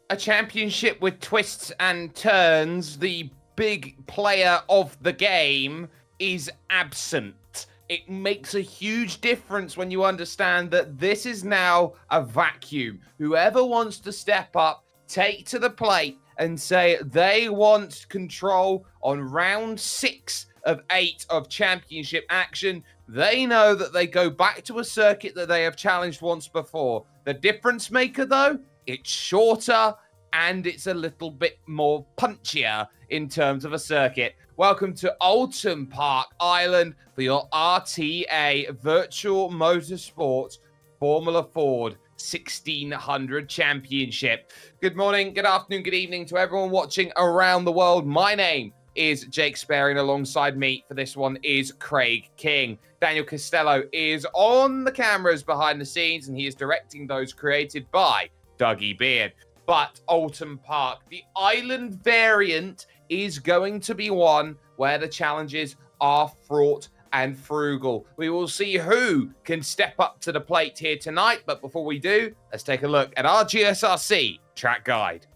a championship with twists and turns, the big player of the game is absent. It makes a huge difference when you understand that this is now a vacuum. Whoever wants to step up, take to the plate and say they want control on round 6 of 8 of championship action, they know that they go back to a circuit that they have challenged once before. The difference maker, though, it's shorter and it's a little bit more punchier in terms of a circuit. Welcome to Oulton Park Island for your RTA Virtual Motorsport Formula Ford 1600 Championship. Good morning, good afternoon, good evening to everyone watching around the world. My name is Jake Sperry, and alongside me for this one is Craig King. Daniel Costello is on the cameras behind the scenes, and he is directing those created by Dougie Beard. But Oulton Park, the island variant, is going to be one where the challenges are fraught and frugal. We will see who can step up to the plate here tonight. But before we do, let's take a look at our GSRC track guide.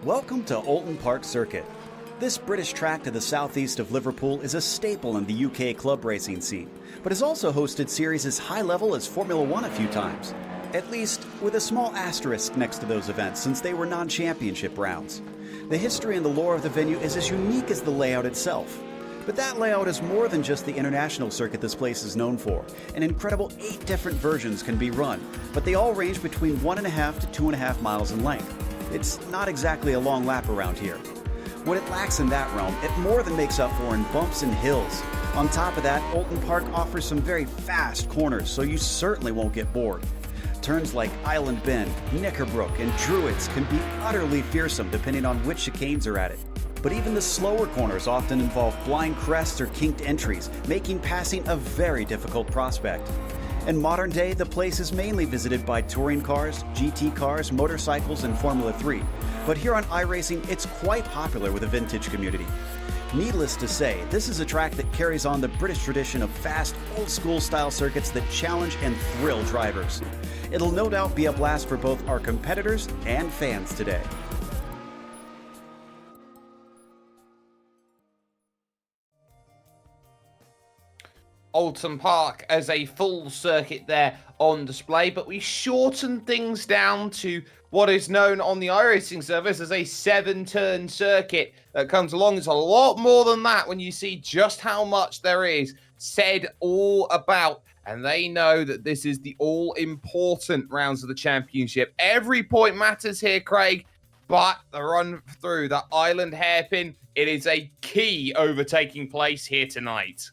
Welcome to Oulton Park Circuit. This British track to the southeast of Liverpool is a staple in the UK club racing scene, but has also hosted series as high level as Formula One a few times. At least with a small asterisk next to those events, since they were non-championship rounds. The history and the lore of the venue is as unique as the layout itself. But that layout is more than just the international circuit this place is known for. An incredible 8 different versions can be run, but they all range between 1.5 to 2.5 miles in length. It's not exactly a long lap around here. What it lacks in that realm, it more than makes up for in bumps and hills. On top of that, Oulton Park offers some very fast corners, so you certainly won't get bored. Turns like Island Bend, Knickerbrook, and Druids can be utterly fearsome depending on which chicanes are at it. But even the slower corners often involve blind crests or kinked entries, making passing a very difficult prospect. In modern day, the place is mainly visited by touring cars, GT cars, motorcycles, and Formula 3. But here on iRacing, it's quite popular with the vintage community. Needless to say, this is a track that carries on the British tradition of fast, old-school style circuits that challenge and thrill drivers. It'll no doubt be a blast for both our competitors and fans today. Oulton Park as a full circuit there on display, but we shortened things down to what is known on the iRacing service as a 7-turn circuit that comes along. It's a lot more than that when you see just how much there is said all about. And they know that this is the all-important rounds of the championship. Every point matters here, Craig, but the run through the island hairpin, it is a key overtaking place here tonight.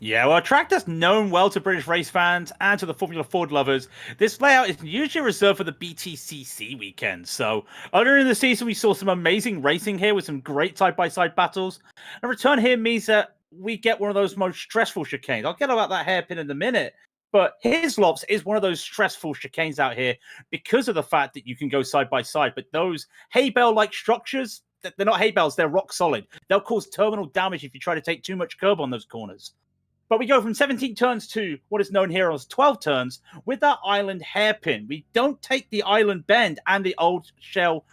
Yeah, well, a track that's known well to British race fans and to the Formula Ford lovers, this layout is usually reserved for the BTCC weekend. So earlier in the season, we saw some amazing racing here with some great side-by-side battles. A return here means that we get one of those most stressful chicanes. I'll get about that hairpin in a minute. But Hislops is one of those stressful chicanes out here because of the fact that you can go side-by-side. But those hay bale-like structures, they're not hay bales, they're rock solid. They'll cause terminal damage if you try to take too much curb on those corners. But we go from 17 turns to what is known here as 12 turns with that island hairpin. We don't take the island bend and the old Shell's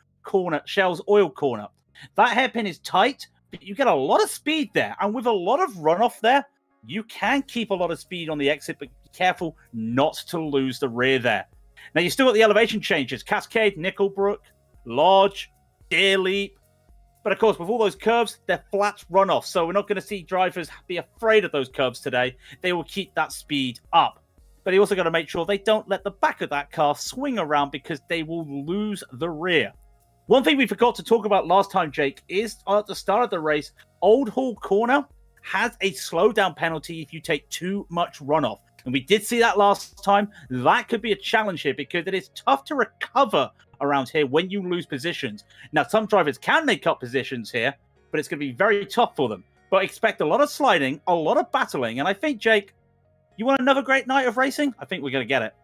oil corner. That hairpin is tight, but you get a lot of speed there. And with a lot of runoff there, you can keep a lot of speed on the exit, but be careful not to lose the rear there. Now, you still got the elevation changes. Cascade, Nickelbrook, Lodge, Deer Leap. But of course, with all those curves, they're flat runoff. So we're not going to see drivers be afraid of those curves today. They will keep that speed up. But you also got to make sure they don't let the back of that car swing around because they will lose the rear. One thing we forgot to talk about last time, Jake, is at the start of the race, Old Hall Corner has a slowdown penalty if you take too much runoff. And we did see that last time. That could be a challenge here because it is tough to recover around here when you lose positions. Now, some drivers can make up positions here, but it's going to be very tough for them. But expect a lot of sliding, a lot of battling. And I think, Jake, you want another great night of racing? I think we're going to get it.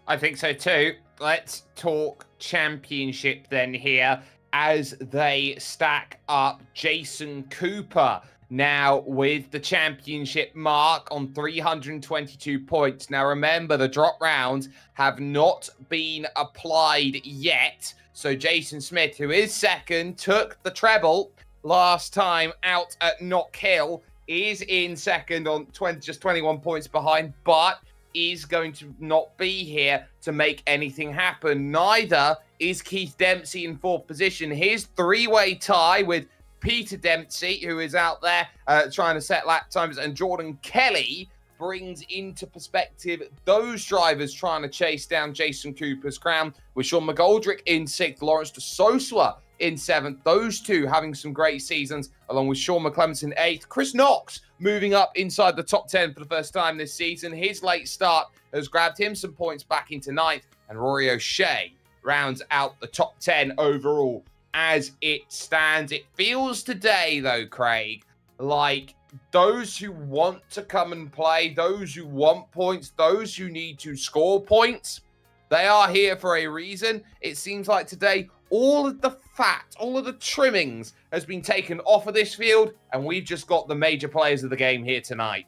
I think so too. Let's talk championship then here as they stack up. Jason Cooper now with the championship mark on 322 points. Now remember, the drop rounds have not been applied yet. So Jason Smith, who is second, took the treble last time out at Knock Hill, is in second on just 21 points behind, but is going to not be here to make anything happen. Neither is Keith Dempsey in fourth position. His three-way tie with Peter Dempsey, who is out there trying to set lap times, and Jordan Kelly brings into perspective those drivers trying to chase down Jason Cooper's crown, with Sean McGoldrick in sixth, Lawrence de Sosua in seventh. Those two having some great seasons, along with Sean McClements in eighth. Chris Knox moving up inside the top 10 for the first time this season. His late start has grabbed him some points back into ninth, and Rory O'Shea rounds out the top 10 overall as it stands. It feels today, though, Craig, like those who want to come and play, those who want points, those who need to score points, they are here for a reason. It seems like today all of the fat, all of the trimmings has been taken off of this field, and we've just got the major players of the game here tonight.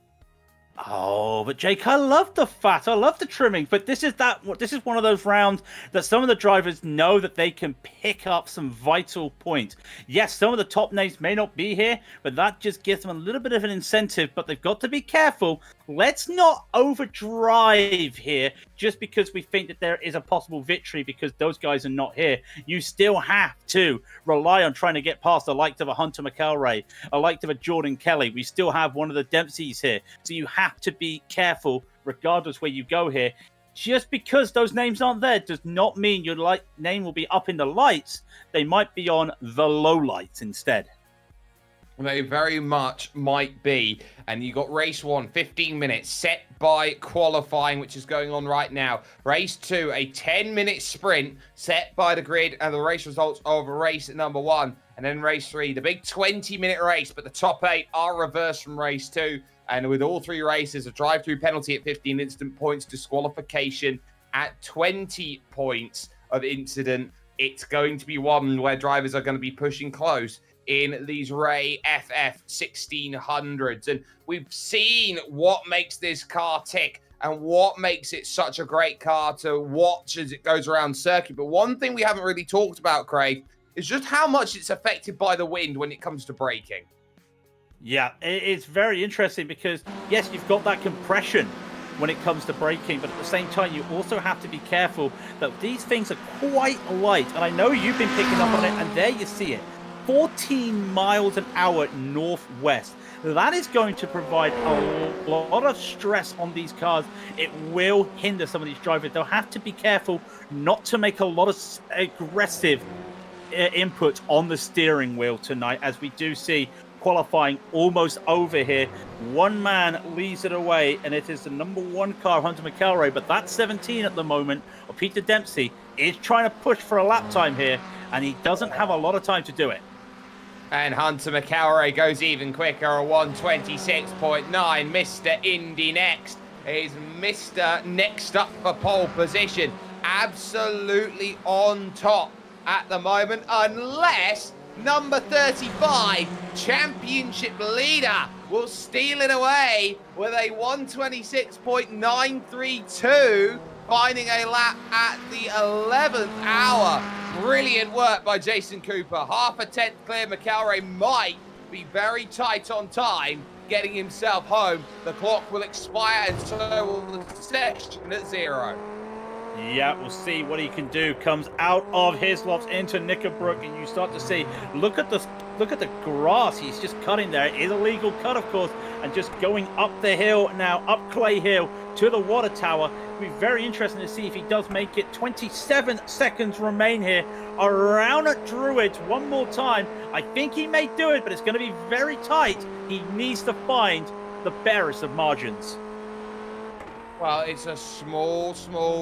Oh, but Jake, I love the fat. I love the trimming. But this is one of those rounds that some of the drivers know that they can pick up some vital points. Yes, some of the top names may not be here, but that just gives them a little bit of an incentive. But they've got to be careful. Let's not overdrive here just because we think that there is a possible victory because those guys are not here. You still have to rely on trying to get past the likes of a Hunter McElroy, a likes of a Jordan Kelly. We still have one of the Dempseys here. So you have to be careful regardless where you go here. Just because those names aren't there does not mean your name will be up in the lights. They might be on the low lights instead. They very much might be. And you got race 1, 15 minutes, set by qualifying, which is going on right now. Race 2, a 10-minute sprint set by the grid and the race results of race number 1. And then race 3, the big 20-minute race, but the top 8 are reversed from race 2. And with all 3 races, a drive-through penalty at 15 instant points, disqualification at 20 points of incident. It's going to be one where drivers are going to be pushing close in these Ray FF1600s. And we've seen what makes this car tick and what makes it such a great car to watch as it goes around circuit. But one thing we haven't really talked about, Craig, is just how much it's affected by the wind when it comes to braking. Yeah, it's very interesting because, yes, you've got that compression when it comes to braking, but at the same time, you also have to be careful that these things are quite light. And I know you've been picking up on it, and there you see it. 14 miles an hour northwest. That is going to provide a lot of stress on these cars. It will hinder some of these drivers. They'll have to be careful not to make a lot of aggressive input on the steering wheel tonight, as we do see qualifying almost over here. One man leaves it away, and it is the number 1 car, Hunter McElroy, but that's 17 at the moment. Peter Dempsey is trying to push for a lap time here, and he doesn't have a lot of time to do it. And Hunter McElroy goes even quicker, a 126.9. Mr. Indy next is Mr. Next up for pole position. Absolutely on top at the moment, unless number 35, championship leader, will steal it away with a 126.932, finding a lap at the 11th hour. Brilliant work by Jason Cooper. Half a tenth clear. McElroy might be very tight on time, getting himself home. The clock will expire, and so will the section at 0. Yeah, we'll see what he can do. Comes out of Hislop's into Knickerbrook, and you start to see, look at the grass he's just cutting there. It is a legal cut, of course, and just going up the hill now, up Clay Hill to the water tower. It'll be very interesting to see if he does make it. 27 seconds remain here around at Druids one more time. I think he may do it, but it's going to be very tight. He needs to find the barest of margins. Well, it's a small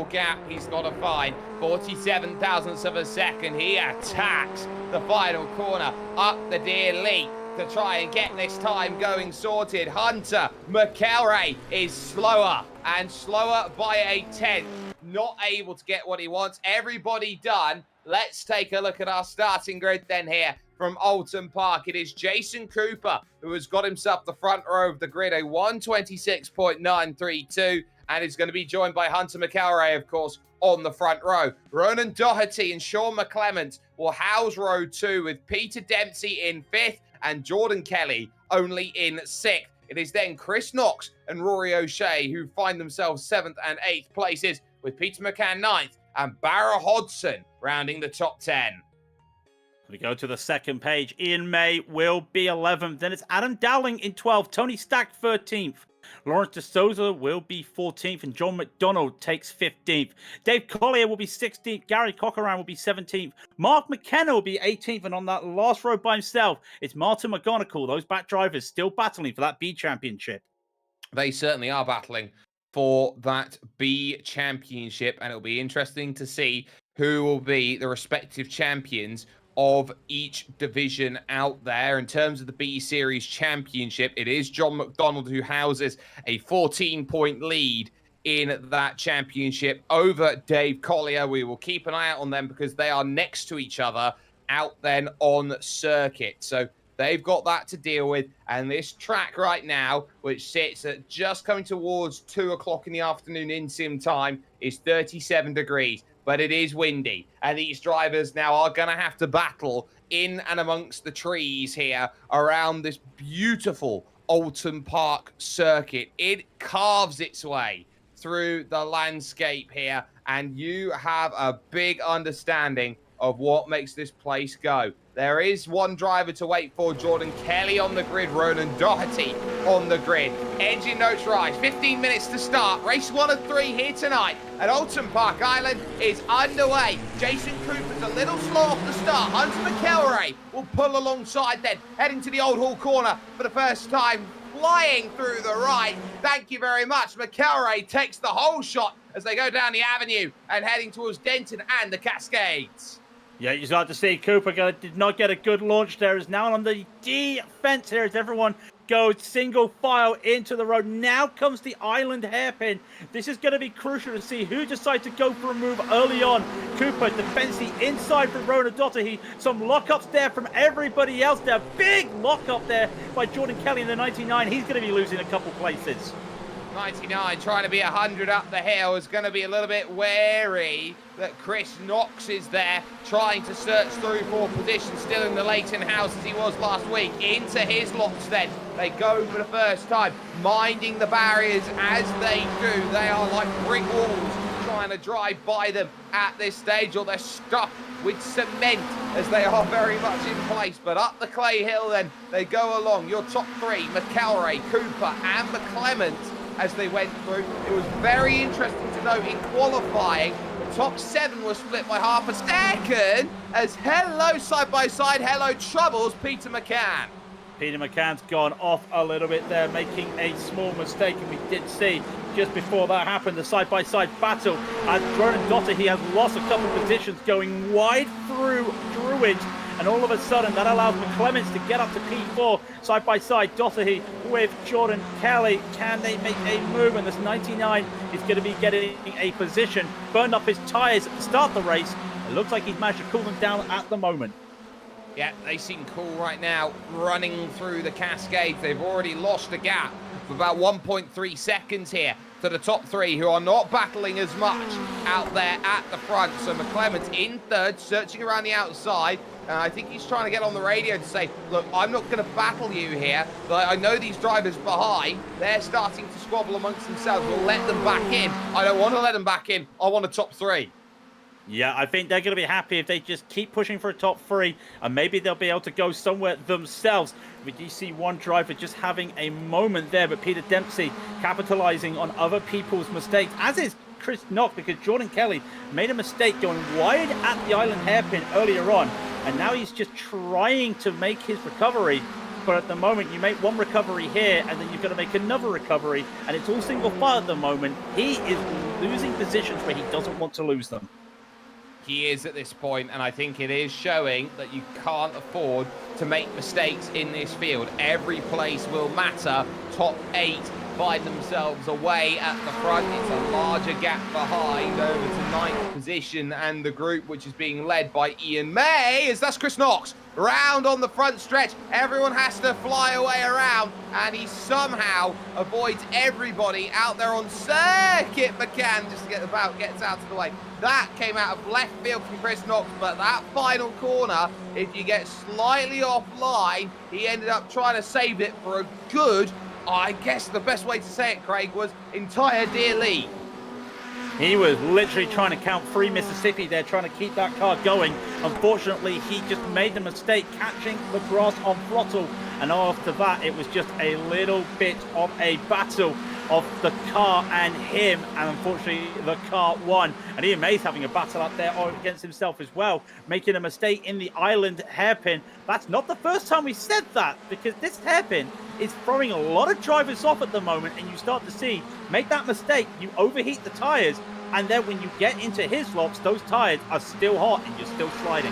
gap he's got to find. 47 thousandths of a second. He attacks the final corner up the Deer Leak to try and get this time going sorted. Hunter McElroy is slower and slower by a tenth. Not able to get what he wants. Everybody done. Let's take a look at our starting grid then here. from Oulton Park. It is Jason Cooper who has got himself the front row of the grid, a 126.932, and is going to be joined by Hunter McElroy, of course, on the front row. Ronan Doherty and Sean McClement will house row 2 with Peter Dempsey in 5th and Jordan Kelly only in 6th. It is then Chris Knox and Rory O'Shea who find themselves 7th and 8th places, with Peter McCann 9th and Barra Hodson rounding the top 10. We go to the second page. Ian May will be 11th. Then it's Adam Dowling in 12th. Tony Stack 13th. Lawrence De Souza will be 14th, and John McDonald takes 15th. Dave Collier will be 16th. Gary Cochran will be 17th. Mark McKenna will be 18th, and on that last row by himself, it's Martin McGonigal. Those back drivers still battling for that B championship. They certainly are battling for that B championship, and it'll be interesting to see who will be the respective champions of each division out there. In terms of the B Series Championship, it is John McDonald who houses a 14-point lead in that championship over Dave Collier. We will keep an eye out on them because they are next to each other out then on circuit. So they've got that to deal with. And this track right now, which sits at just coming towards 2 o'clock in the afternoon in sim time, is 37 degrees. But it is windy, and these drivers now are going to have to battle in and amongst the trees here around this beautiful Oulton Park circuit. It carves its way through the landscape here, and you have a big understanding of what makes this place go. There is one driver to wait for, Jordan Kelly on the grid, Ronan Doherty on the grid. Engine notes rise, 15 minutes to start. Race 1 of 3 here tonight at Oulton Park Island is underway. Jason Cooper's a little slow off the start. Hunter McElroy will pull alongside then, heading to the Old Hall corner for the first time, flying through the right. Thank you very much. McElroy takes the whole shot as they go down the avenue and heading towards Denton and the Cascades. Yeah, you start to see Cooper did not get a good launch there. Is now on the defense here as everyone goes single file into the road. Now comes the island hairpin. This is going to be crucial to see who decides to go for a move early on. Cooper defends the inside from Ronan Doherty. Some lockups there from everybody else there. Big lockup there by Jordan Kelly in the 99. He's going to be losing a couple places. 99 trying to be 100 up the hill is going to be a little bit wary that Chris Knox is there trying to search through for position, still in the Leighton house as he was last week. Into his lots then. They go for the first time, minding the barriers as they do. They are like brick walls trying to drive by them at this stage, or they're stuck with cement as they are very much in place. But up the clay hill then they go along. Your top 3, McElroy, Cooper and McClement, as they went through. It was very interesting to note in qualifying, the top 7 was split by half a second as hello side by side, hello troubles, Peter McCann. Peter McCann's gone off a little bit there, making a small mistake, and we did see just before that happened the side-by-side battle as Ronan Doherty has lost a couple of positions going wide through Druid, and all of a sudden that allows McClements to get up to P4 side-by-side. Doherty with Jordan Kelly. Can they make a move? And this 99 is going to be getting a position, burned up his tyres at the start of the race. It looks like he's managed to cool them down at the moment. Yeah, they seem cool right now, running through the Cascades. They've already lost a gap of about 1.3 seconds here to the top 3, who are not battling as much out there at the front. So McClement's in 3rd, searching around the outside. And I think he's trying to get on the radio to say, look, I'm not going to battle you here, but I know these drivers behind, they're starting to squabble amongst themselves. We'll let them back in. I don't want to let them back in. I want a top 3. Yeah, I think they're going to be happy if they just keep pushing for a top 3, and maybe they'll be able to go somewhere themselves. We do see one driver just having a moment there, but Peter Dempsey capitalizing on other people's mistakes, as is Chris Knox, because Jordan Kelly made a mistake going wide at the island hairpin earlier on, and now he's just trying to make his recovery. But at the moment, you make one recovery here, and then you've got to make another recovery, and it's all single file at the moment. He is losing positions where he doesn't want to lose them. He is at this point, and I think it is showing that you can't afford to make mistakes in this field. Every place will matter. Top 8 find themselves away at the front. It's a larger gap behind over to 9th position and the group, which is being led by Ian May, as that's Chris Knox round on the front stretch. Everyone has to fly away around, and he somehow avoids everybody out there on circuit. McCann just gets out of the way. That came out of left field from Chris Knox, but that final corner, if you get slightly offline, he ended up trying to save it for a good, I guess the best way to say it, Craig, was entire dear lead. He was literally trying to count 3 Mississippi there, trying to keep that car going. Unfortunately, he just made the mistake catching the grass on throttle. And after that, it was just a little bit of a battle of the car and him. And unfortunately, the car won. And Ian May's having a battle up there against himself as well, making a mistake in the island hairpin. That's not the first time we said that, because this hairpin is throwing a lot of drivers off at the moment, and you start to see, make that mistake, you overheat the tires, and then when you get into his laps, those tires are still hot and you're still sliding.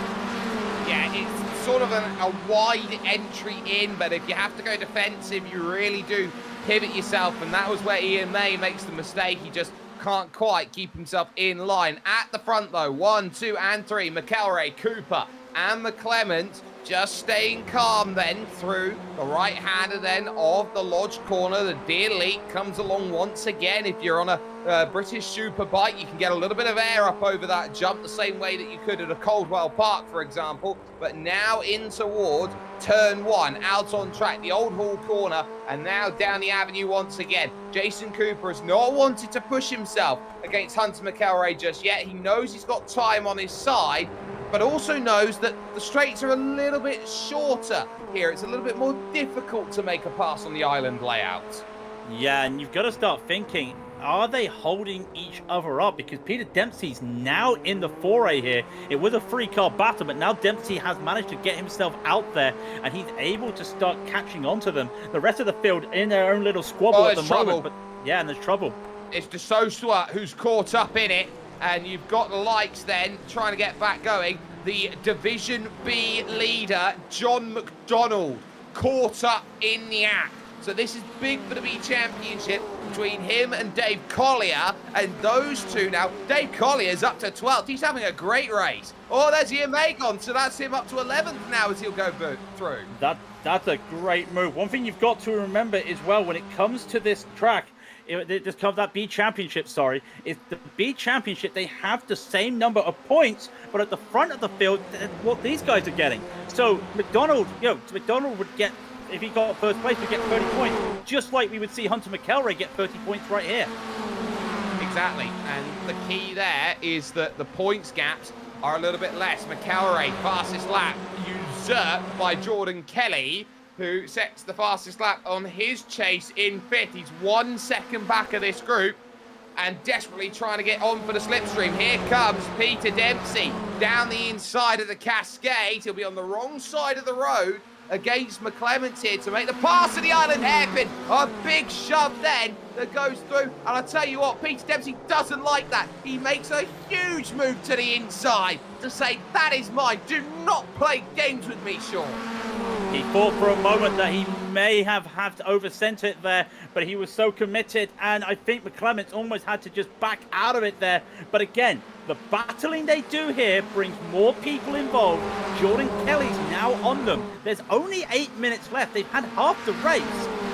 Yeah, it's sort of a wide entry in, but if you have to go defensive, you really do pivot yourself, and that was where Ian May makes the mistake. He just can't quite keep himself in line. At the front, though, 1, 2, and 3, McElroy, Cooper, and McClement just staying calm then through the right-hander then of the Lodge corner. The Deer Elite comes along once again. If you're on a British Superbike, you can get a little bit of air up over that jump the same way that you could at a Caldwell Park, for example. But now in towards turn 1, out on track, the Old Hall corner, and now down the avenue once again. Jason Cooper has not wanted to push himself against Hunter McElroy just yet. He knows he's got time on his side, but also knows that the straights are a little bit shorter here. It's a little bit more difficult to make a pass on the island layout. Yeah, and you've got to start thinking, are they holding each other up? Because Peter Dempsey's now in the foray here. It was a 3-car battle, but now Dempsey has managed to get himself out there, and he's able to start catching on to them. The rest of the field in their own little squabble at the moment. But yeah, and there's trouble. It's De Sosa who's caught up in it. And you've got the likes then trying to get back going. The Division B leader, John McDonald, caught up in the act. So this is big for the B Championship between him and Dave Collier. And those two now, Dave Collier's up to 12th. He's having a great race. Oh, there's Ian May gone. So that's him up to 11th now as he'll go through. That's a great move. One thing you've got to remember as well when it comes to this track, that B Championship, is the B Championship, they have the same number of points, but at the front of the field, what these guys are getting. So McDonald would get, if he got first place, would get 30 points, just like we would see Hunter McElroy get 30 points right here. Exactly, and the key there is that the points gaps are a little bit less. McElroy, fastest lap, usurped by Jordan Kelly, who sets the fastest lap on his chase in 5th. He's 1 second back of this group and desperately trying to get on for the slipstream. Here comes Peter Dempsey down the inside of the Cascade. He'll be on the wrong side of the road against McClements here to make the pass to the island hairpin. A big shove then that goes through. And I tell you what, Peter Dempsey doesn't like that. He makes a huge move to the inside to say, that is mine. Do not play games with me, Sean. He thought for a moment that he may have had to over-center it there, but he was so committed, and I think McClements almost had to just back out of it there. But again, the battling they do here brings more people involved. Jordan Kelly's now on them. There's only 8 minutes left. They've had half the race.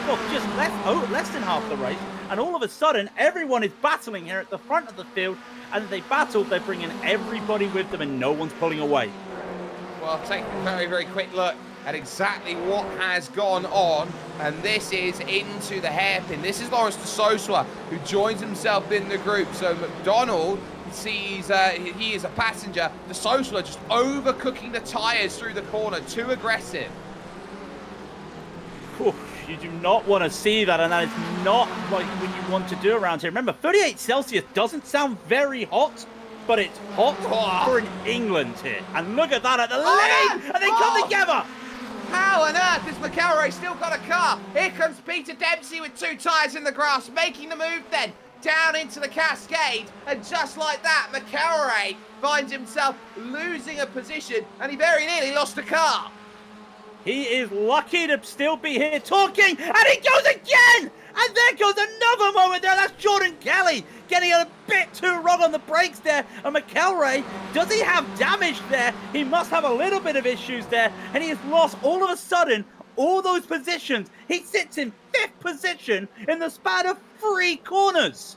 Well, just less than half the race. And all of a sudden, everyone is battling here at the front of the field. And as they battle, they're bringing everybody with them, and no one's pulling away. Well, take a very, very quick look at exactly what has gone on, and this is into the hairpin. This is Lawrence De Sosa, who joins himself in the group. So McDonald sees he is a passenger. De Sosa just overcooking the tires through the corner, too aggressive. Whew, you do not want to see that, and that is not what you want to do around here. Remember, 38 Celsius doesn't sound very hot, but it's hot for an England here. And look at that at the lead, and they come together. How on earth has McElroy still got a car? Here comes Peter Dempsey with 2 tyres in the grass, making the move then down into the Cascade. And just like that, McElroy finds himself losing a position, and he very nearly lost a car. He is lucky to still be here talking, and he goes again! And there goes another moment there. That's Jordan Kelly. Kelly getting a bit too wrong on the brakes there. And McElroy, does he have damage there? He must have a little bit of issues there. And he has lost all of a sudden all those positions. He sits in 5th position in the span of 3 corners.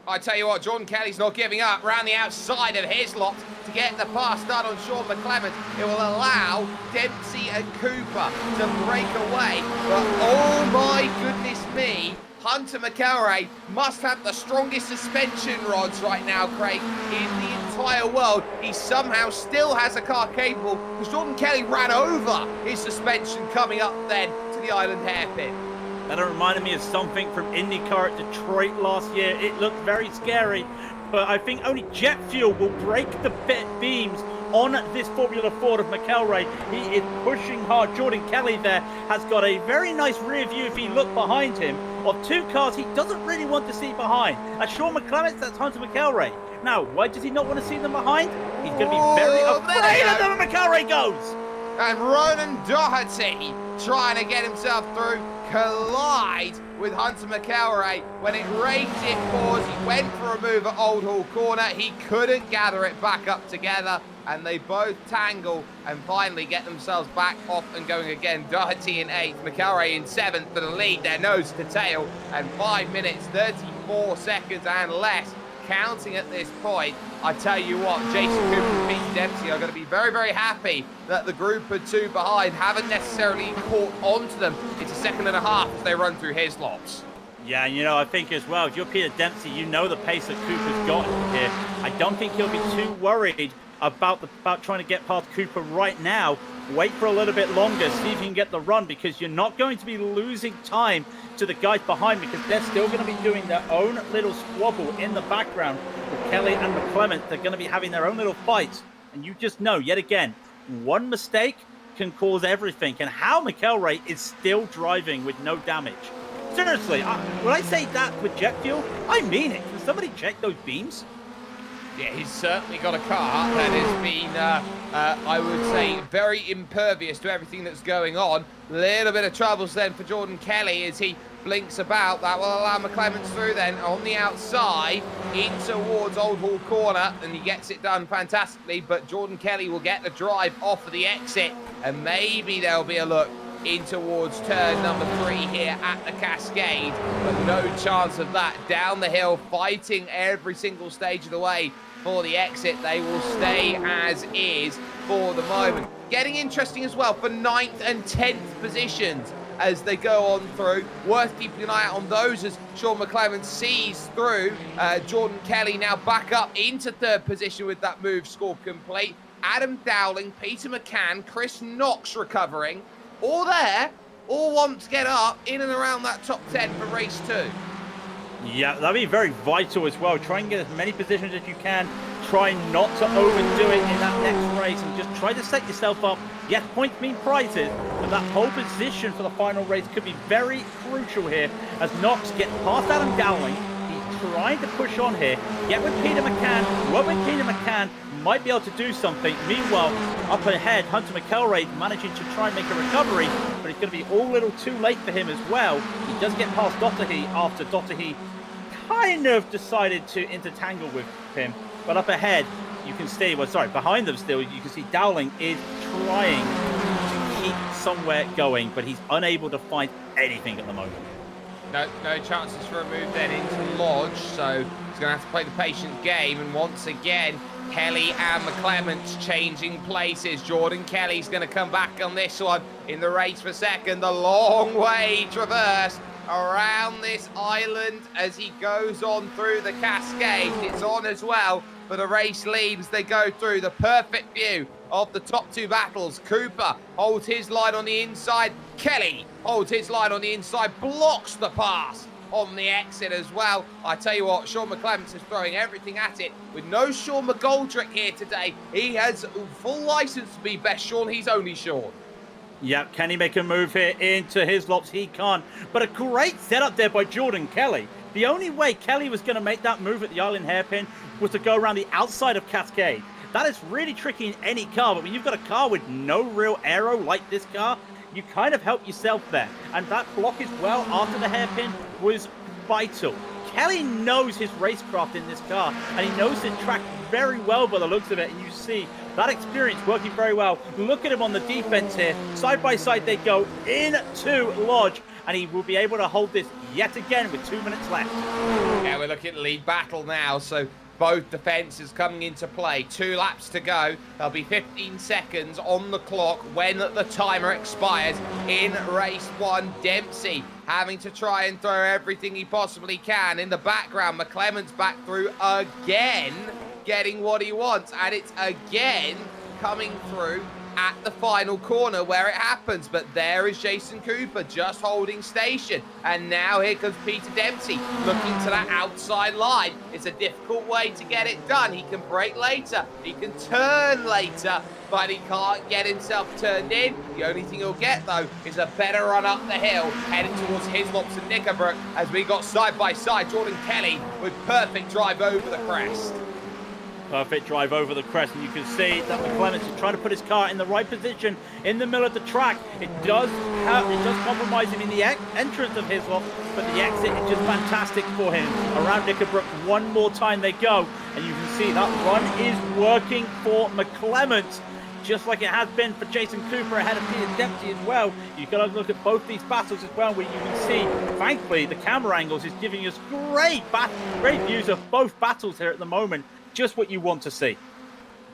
I tell you what, Jordan Kelly's not giving up around the outside of his lot to get the pass done on Sean McClement. It will allow Dempsey and Cooper to break away. But oh my goodness me, Hunter McElroy must have the strongest suspension rods right now, Craig, in the entire world. He somehow still has a car capable, because Jordan Kelly ran over his suspension coming up then to the island hairpin. That reminded me of something from IndyCar at Detroit last year. It looked very scary, but I think only jet fuel will break the beams on this Formula Ford of McElroy. He is pushing hard. Jordan Kelly there has got a very nice rear view if you look behind him of 2 cars he doesn't really want to see behind. That's Sean McClement, that's Hunter McElroy. Now, why does he not want to see them behind? He's going to be very afraid of them when McElroy goes. And Ronan Doherty trying to get himself through, collide with Hunter McElroy. When it raised it forwards, he went for a move at Old Hall Corner. He couldn't gather it back up together, and they both tangle and finally get themselves back off and going again. Doherty in 8th, McElroy in 7th for the lead, their nose to tail, and 5 minutes, 34 seconds and less counting at this point. I tell you what, Jason Cooper and Pete Dempsey are going to be very, very happy that the group of 2 behind haven't necessarily caught onto them. It's a second and a half as they run through his lots. Yeah, you know, I think as well, if you're Peter Dempsey, you know the pace that Cooper's got here. I don't think he'll be too worried about trying to get past Cooper right now. Wait for a little bit longer, see if you can get the run, because you're not going to be losing time to the guys behind, because they're still going to be doing their own little squabble in the background with Kelly and McClement. They're going to be having their own little fights, and you just know, yet again, one mistake can cause everything. And how McElroy is still driving with no damage. Seriously, when I say that with jet fuel, I mean it. Can somebody check those beams? Yeah, he's certainly got a car that has been, I would say, very impervious to everything that's going on. Little bit of troubles then for Jordan Kelly as he blinks about. That will allow McClement through then on the outside in towards Old Hall Corner, and he gets it done fantastically. But Jordan Kelly will get the drive off of the exit, and maybe there'll be a look in towards turn number 3 here at the Cascade, but no chance of that. Down the hill, fighting every single stage of the way for the exit. They will stay as is for the moment. Getting interesting as well for 9th and 10th positions as they go on through. Worth keeping an eye out on those as Sean McClement sees through. Jordan Kelly now back up into 3rd position with that move score complete. Adam Dowling, Peter McCann, Chris Knox recovering. All there, all want to get up in and around that top 10 for race 2. Yeah, that'd be very vital as well. Try and get as many positions as you can. Try not to overdo it in that next race, and just try to set yourself up. Yes, points mean prizes, but that whole position for the final race could be very crucial here as Knox gets past Adam Dowling. He's trying to push on here. Get with Peter McCann. Work with Peter McCann. Might be able to do something. Meanwhile, up ahead, Hunter McElroy managing to try and make a recovery, but it's going to be all a little too late for him as well. He does get past Doherty after Doherty kind of decided to intertangle with him. But up ahead, you can see, behind them still, you can see Dowling is trying to keep somewhere going, but he's unable to find anything at the moment. No chances for a move then into Lodge, so he's going to have to play the patient game, and once again, Kelly and McClement's changing places. Jordan Kelly's going to come back on this one in the race for second. The long way traverse around this island as he goes on through the Cascade. It's on as well for the race lead as they go through. The perfect view of the top 2 battles. Cooper holds his line on the inside. Kelly holds his line on the inside, blocks the pass on the exit as well. I tell you what, Sean McClement is throwing everything at it with no Sean McGoldrick here today. He has full license to be best Sean. He's only Sean. Yeah, can he make a move here into his lots? He can't. But a great setup there by Jordan Kelly. The only way Kelly was going to make that move at the island hairpin was to go around the outside of Cascade. That is really tricky in any car, but when you've got a car with no real aero like this car, you kind of help yourself there. And that block as well after the hairpin was vital. Kelly knows his racecraft in this car, and he knows the track very well by the looks of it, and you see that experience working very well. Look at him on the defense here. Side by side they go into Lodge, and he will be able to hold this yet again with 2 minutes left. Yeah, we're looking at lead battle now, so both defenses coming into play. 2 laps to go. There'll be 15 seconds on the clock when the timer expires in race 1. Dempsey having to try and throw everything he possibly can. In the background, McClement's back through again, getting what he wants, and it's again coming through at the final corner where it happens. But there is Jason Cooper just holding station, and now here comes Peter Dempsey looking to that outside line. It's a difficult way to get it done. He can brake later, he can turn later, but he can't get himself turned in. The only thing he'll get, though, is a better run up the hill, heading towards Hislops and Knickerbrook, as we got side by side Jordan Kelly with perfect drive over the crest. Perfect drive over the crest, and you can see that McClements is trying to put his car in the right position in the middle of the track. It does compromise him in the entrance of Hislop, but the exit is just fantastic for him. Around Knickerbrook, one more time they go, and you can see that run is working for McClements, just like it has been for Jason Cooper ahead of Peter Dempsey as well. You've got to look at both these battles as well, where you can see, thankfully, the camera angles is giving us great views of both battles here at the moment. Just what you want to see.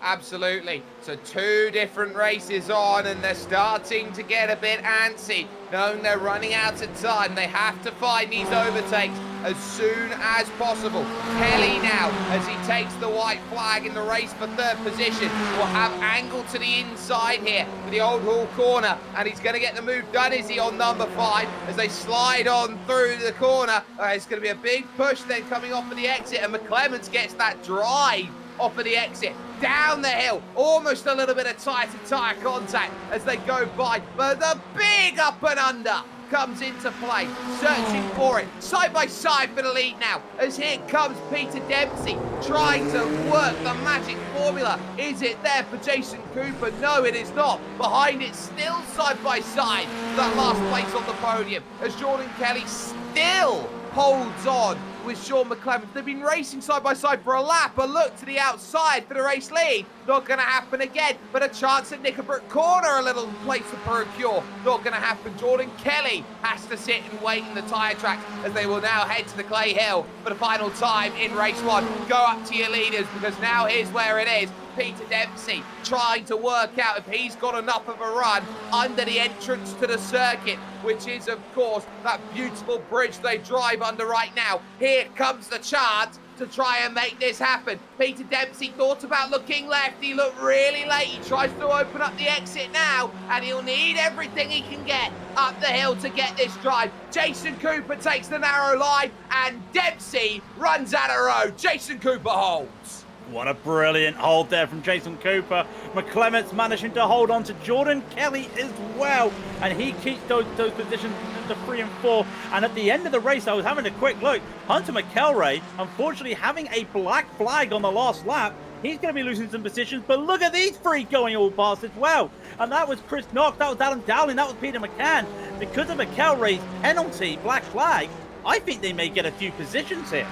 Absolutely. So 2 different races on, and they're starting to get a bit antsy, knowing they're running out of time. They have to find these overtakes as soon as possible. Kelly now, as he takes the white flag in the race for 3rd position, will have angle to the inside here for the Old Hall corner, and he's going to get the move done, is he, on number 5 as they slide on through the corner. It's going to be a big push then coming off of the exit, and McClements gets that drive off of the exit, down the hill, almost a little bit of tire-to-tire contact as they go by, but the big up and under comes into play, searching for it, side by side for the lead now, as here comes Peter Dempsey, trying to work the magic formula. Is it there for Jason Cooper? No, it is not. Behind it, still side by side, that last place on the podium, as Jordan Kelly still holds on with Sean McClellan. They've been racing side by side for a lap. A look to the outside for the race lead. Not going to happen again, but a chance at Knickerbrook corner, a little place to procure. Not going to happen. Jordan Kelly has to sit and wait in the tyre tracks as they will now head to the Clay Hill for the final time in race 1. Go up to your leaders, because now here's where it is. Peter Dempsey trying to work out if he's got enough of a run under the entrance to the circuit, which is, of course, that beautiful bridge they drive under right now. Here comes the chance to try and make this happen. Peter Dempsey thought about looking left. He looked really late. He tries to open up the exit now, and he'll need everything he can get up the hill to get this drive. Jason Cooper takes the narrow line, and Dempsey runs out of road. Jason Cooper holds. What a brilliant hold there from Jason Cooper. McClements managing to hold on to Jordan Kelly as well, and he keeps those positions to 3 and 4. And at the end of the race, I was having a quick look. Hunter McElroy, unfortunately, having a black flag on the last lap. He's going to be losing some positions, but look at these 3 going all past as well. And that was Chris Knox, that was Alan Dowling, that was Peter McCann. Because of McElroy's penalty, black flag, I think they may get a few positions here.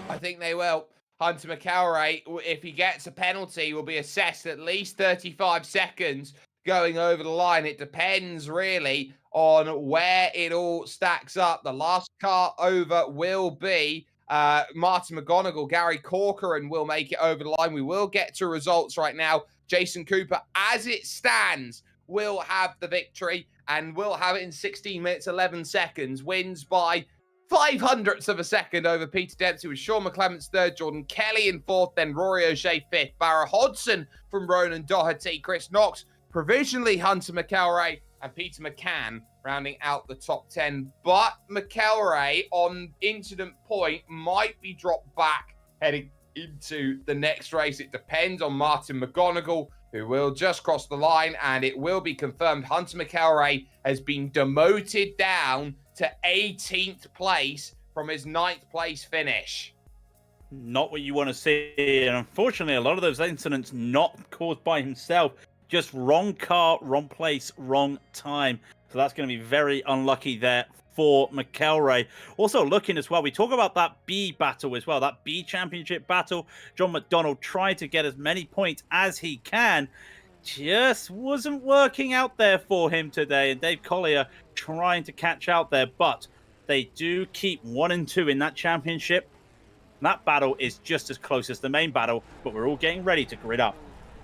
I think they will. Hunter McElroy, if he gets a penalty, will be assessed at least 35 seconds going over the line. It depends really on where it all stacks up. The last car over will be Martin McGonigal. Gary Corcoran will make it over the line. We will get to results right now. Jason Cooper, as it stands, will have the victory and will have it in 16 minutes, 11 seconds. Wins by 0.05 of a second over Peter Dempsey, with Sean McClements 3rd, Jordan Kelly in 4th, then Rory O'Shea 5th, Barra Hodson from Ronan Doherty, Chris Knox, provisionally Hunter McElroy, and Peter McCann rounding out the top 10. But McElroy, on incident point, might be dropped back heading into the next race. It depends on Martin McGonigal, who will just cross the line, and it will be confirmed Hunter McElroy has been demoted down to 18th place from his 9th place finish. Not what you want to see, and unfortunately a lot of those incidents not caused by himself, just wrong car, wrong place, wrong time. So that's going to be very unlucky there for McElroy. Also looking as well, we talk about that B battle as well, that B championship battle. John McDonald tried to get as many points as he can. Just wasn't working out there for him today. And Dave Collier trying to catch out there, but they do keep 1 and 2 in that championship. That battle is just as close as the main battle, but we're all getting ready to grid up.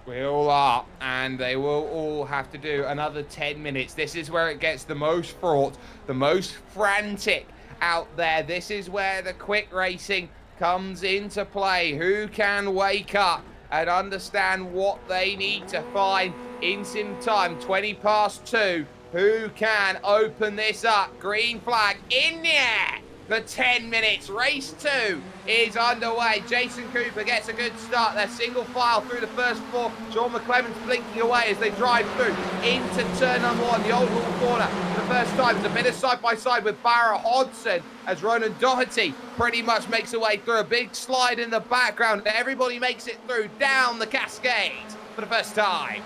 We all are, and they will all have to do another 10 minutes. This is where it gets the most fraught, the most frantic out there. This is where the quick racing comes into play. Who can wake up and understand what they need to find in sim time? 20 past 2. Who can open this up? Green flag in the air. The 10 minutes. Race 2 is underway. Jason Cooper gets a good start. They're single file through the first 4. Sean McClemens blinking away as they drive through into turn number 1, the Old Hall corner. For the first time, it's a bit of side-by-side with Barra Hodgson as Ronan Doherty pretty much makes her way through. A big slide in the background. Everybody makes it through down the cascade for the first time.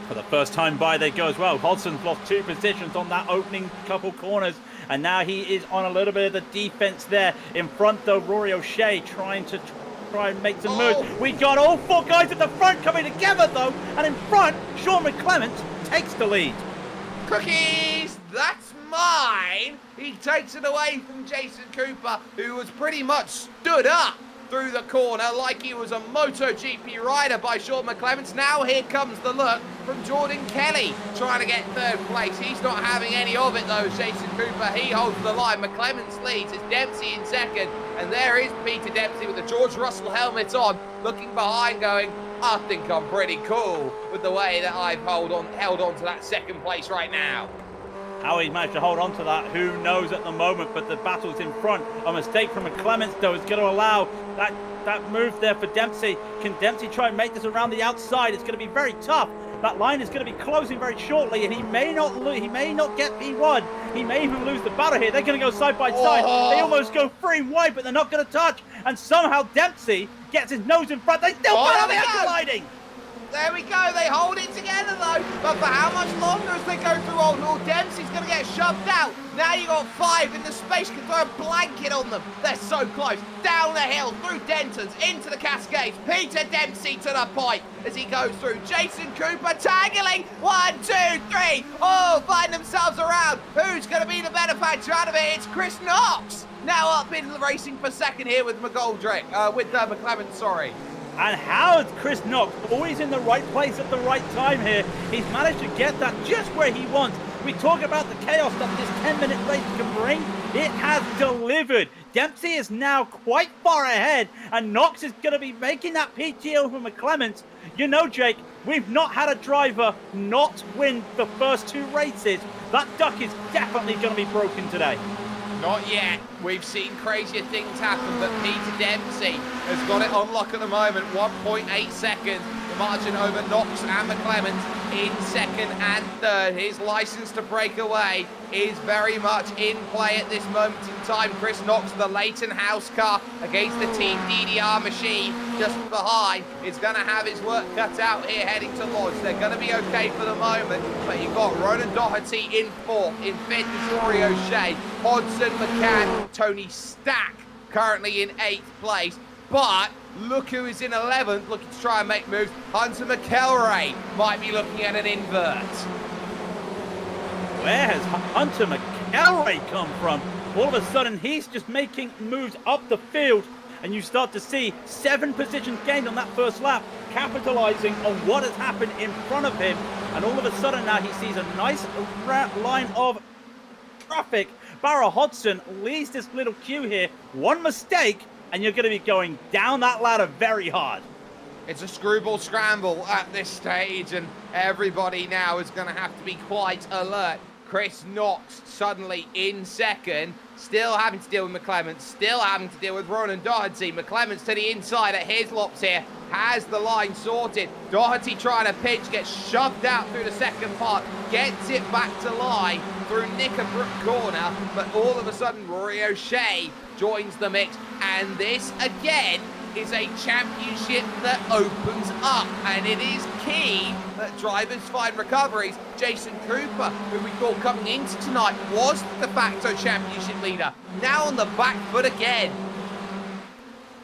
For the first time by they go as well. Hodgson's lost 2 positions on that opening couple corners. And now he is on a little bit of the defense there. In front, though, Rory O'Shea trying and make some moves. We got all 4 guys at the front coming together, though. And in front, Sean McClemens takes the lead. Cookies, that's mine. He takes it away from Jason Cooper, who was pretty much stood up through the corner like he was a MotoGP rider by Sean McClemens. Now here comes the look from Jordan Kelly trying to get 3rd place. He's not having any of it though, Jason Cooper. He holds the line. McClemens leads. It's Dempsey in 2nd. And there is Peter Dempsey with the George Russell helmet on, looking behind going, I think I'm pretty cool with the way that I've held on to that 2nd place right now. How he managed to hold on to that, who knows at the moment, but the battle's in front. A mistake from McClemens, though, is going to allow that move there for Dempsey. Can Dempsey try and make this around the outside? It's going to be very tough. That line is going to be closing very shortly, and he may not get P1. He may even lose the battle here. They're going to go side by side. They almost go free and wide, but they're not going to touch. And somehow Dempsey gets his nose in front. They still battle the colliding. There we go, they hold it together though, but for how much longer as they go through Old Hall? Dempsey's going to get shoved out. Now you got 5 in the space, can throw a blanket on them. They're so close, down the hill, through Dentons, into the Cascades. Peter Dempsey to the point as he goes through. Jason Cooper tagging, 1, 2, 3, find themselves around. Who's going to be the benefactor out of it? It's Chris Knox, now up in the racing for 2nd here with McClemens, sorry. And how is Chris Knox always in the right place at the right time here? He's managed to get that just where he wants. We talk about the chaos that this 10-minute race can bring. It has delivered. Dempsey is now quite far ahead, and Knox is going to be making that PTO for McClemens. You know, Jake, we've not had a driver not win the first 2 races. That duck is definitely going to be broken today. Not yet. We've seen crazier things happen, but Peter Dempsey has got it on lock at the moment. 1.8 seconds. The margin over Knox and McClemens in 2nd and 3rd. His license to break away is very much in play at this moment in time. Chris Knox, the Leighton House car against the Team DDR machine just behind, is going to have his work cut out here heading to Lodge. They're going to be okay for the moment, but you've got Ronan Doherty in 4th. In 5th is Rory O'Shea. Hodgson, McCann, Tony Stack currently in 8th place. But look who is in 11th, looking to try and make moves. Hunter McElroy might be looking at an invert. Where has Hunter McElroy come from? All of a sudden, he's just making moves up the field, and you start to see 7 positions gained on that first lap, capitalizing on what has happened in front of him. And all of a sudden now he sees a nice line of traffic. Barra Hodgson leads this little queue here. One mistake, and you're going to be going down that ladder very hard. It's a screwball scramble at this stage, and everybody now is going to have to be quite alert. Chris Knox suddenly in 2nd, still having to deal with McClemens, still having to deal with Ronan Doherty. McClemens to the inside at his lops here, has the line sorted. Doherty trying to pinch, gets shoved out through the 2nd part, gets it back to line through Knickerbrook corner, but all of a sudden Rory O'Shea joins the mix, and this again is a championship that opens up, and it is key that drivers find recoveries. Jason Cooper, who we thought coming into tonight was the de facto championship leader, now on the back foot again.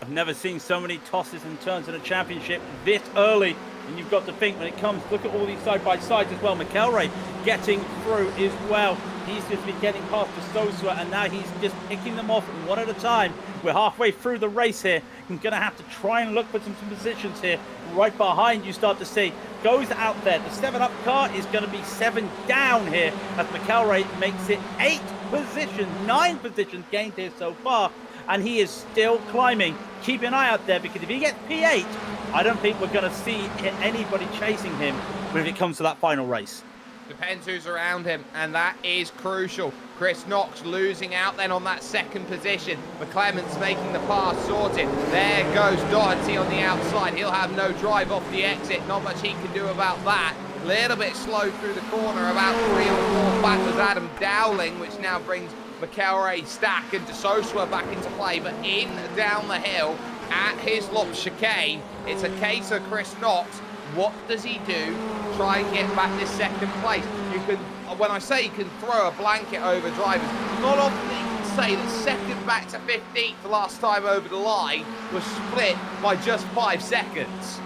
I've never seen so many tosses and turns in a championship this early. And you've got to think when it comes, look at all these side-by-sides as well. McElroy getting through as well. He's just been getting past the Sosua, and now he's just picking them off one at a time. We're halfway through the race here. I'm going to have to try and look for some positions here. Right behind you start to see, goes out there. The 7-up car is going to be 7 down here as McElroy makes it 8 positions, 9 positions gained here so far. And he is still climbing. Keep an eye out there, because if he gets P8, I don't think we're going to see anybody chasing him when it comes to that final race. Depends who's around him, and that is crucial. Chris Knox losing out then on that second position. McClements making the pass sorted. There goes Doherty on the outside. He'll have no drive off the exit. Not much he can do about that. Little bit slow through the corner. About 3 or 4 back was Adam Dowling, which now brings McElroy, Stack and De Sosua back into play, but in down the hill at Hislop chicane, it's a case of Chris Knox. What does he do? Try and get back this second place. You can, when I say you can throw a blanket over drivers, not often you can say that second back to 15th last time over the line was split by just 5 seconds.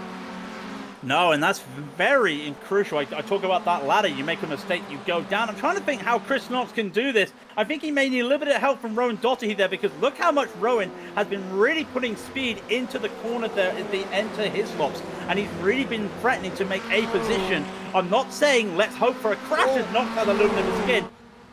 No, and that's very crucial. I talk about that ladder. You make a mistake, you go down. I'm trying to think how Chris Knox can do this. I think he may need a little bit of help from Rowan Doherty there, because look how much Rowan has been really putting speed into the corner there at the end to his lops. And he's really been threatening to make a position. I'm not saying let's hope for a crash and Knox has aluminum skin,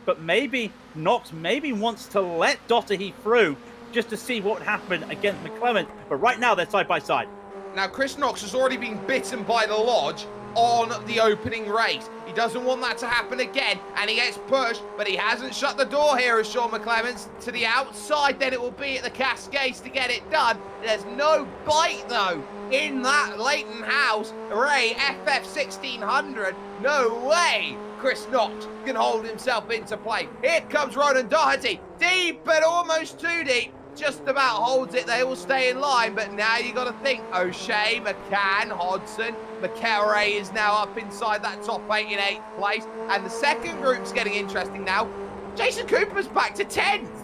but maybe Knox wants to let Doherty through just to see what would happen against McClement. But right now they're side by side. Now, Chris Knox has already been bitten by the Lodge on the opening race. He doesn't want that to happen again, and he gets pushed, but he hasn't shut the door here as Sean McClements. To the outside, then it will be at the Cascades to get it done. There's no bite, though, in that Leighton House. Ray, FF1600, no way Chris Knox can hold himself into play. Here comes Ronan Doherty, deep, but almost too deep. Just about holds it. They all stay in line, but now you got to think O'Shea, McCann, Hodson, McElroy is now up inside that top 8 in 8th place, and the second group's getting interesting now. Jason Cooper's back to 10th.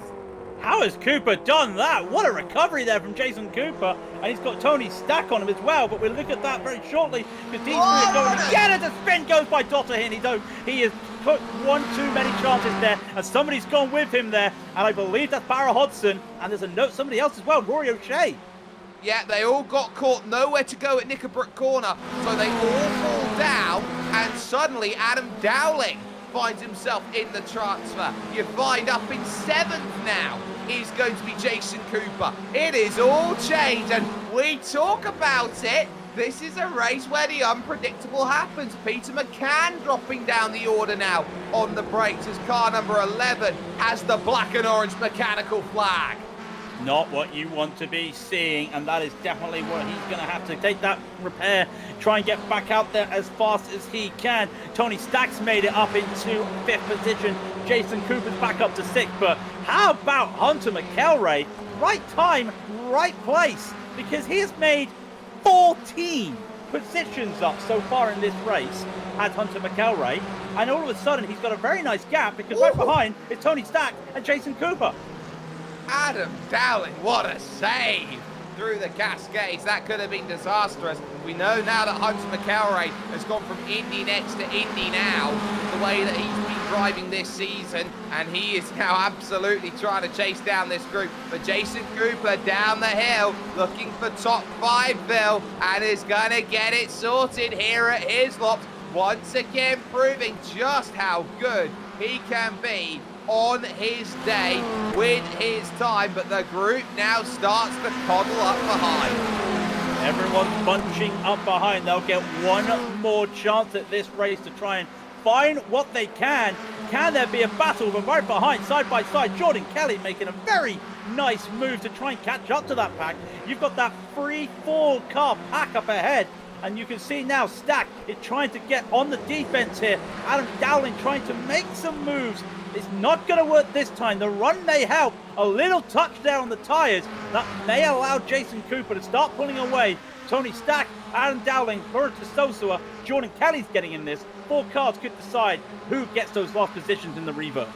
How has Cooper done that? What a recovery there from Jason Cooper, and he's got Tony Stack on him as well, but we'll look at that very shortly, because these three are going again as the spin goes by Doherty, and he has put one too many chances there, and somebody's gone with him there, and I believe that's Barra Hodson, and there's a note, somebody else as well, Rory O'Shea. Yeah, they all got caught, nowhere to go at Knickerbrook Corner, so they all fall down, and suddenly Adam Dowling finds himself in the transfer. You find up in 7th now is going to be Jason Cooper. It is all changed, and we talk about it. This is a race where the unpredictable happens. Peter McCann dropping down the order now on the brakes as car number 11 has the black and orange mechanical flag. Not what you want to be seeing, and that is definitely what he's going to have to take that repair, try and get back out there as fast as he can. Tony Stack's made it up into 5th position. Jason Cooper's back up to 6th, but how about Hunter McElroy? Right time, right place, because he has made 14 positions up so far in this race at Hunter McElroy, and all of a sudden he's got a very nice gap, because right behind is Tony Stack and Jason Cooper. Adam Dowling, what a save through the Cascades. That could have been disastrous. We know now that Hunter McElroy has gone from Indy next to Indy now, the way that he's been driving this season, and he is now absolutely trying to chase down this group. But Jason Cooper down the hill, looking for top 5, Bill, and is going to get it sorted here at Hislop. Once again, proving just how good he can be on his day with his time, but the group now starts to coddle up behind. Everyone's bunching up behind. They'll get one more chance at this race to try and find what they can. Can there be a battle? But right behind, side by side, Jordan Kelly making a very nice move to try and catch up to that pack. You've got that 3-4 car pack up ahead, and you can see now Stack is trying to get on the defense here. Adam Dowling trying to make some moves It's not going to work this time. The run may help. A little touch there on the tyres. That may allow Jason Cooper to start pulling away. Tony Stack, Adam Dowling, Lawrence Sosua, Jordan Kelly's getting in this. 4 cars could decide who gets those last positions in the revert.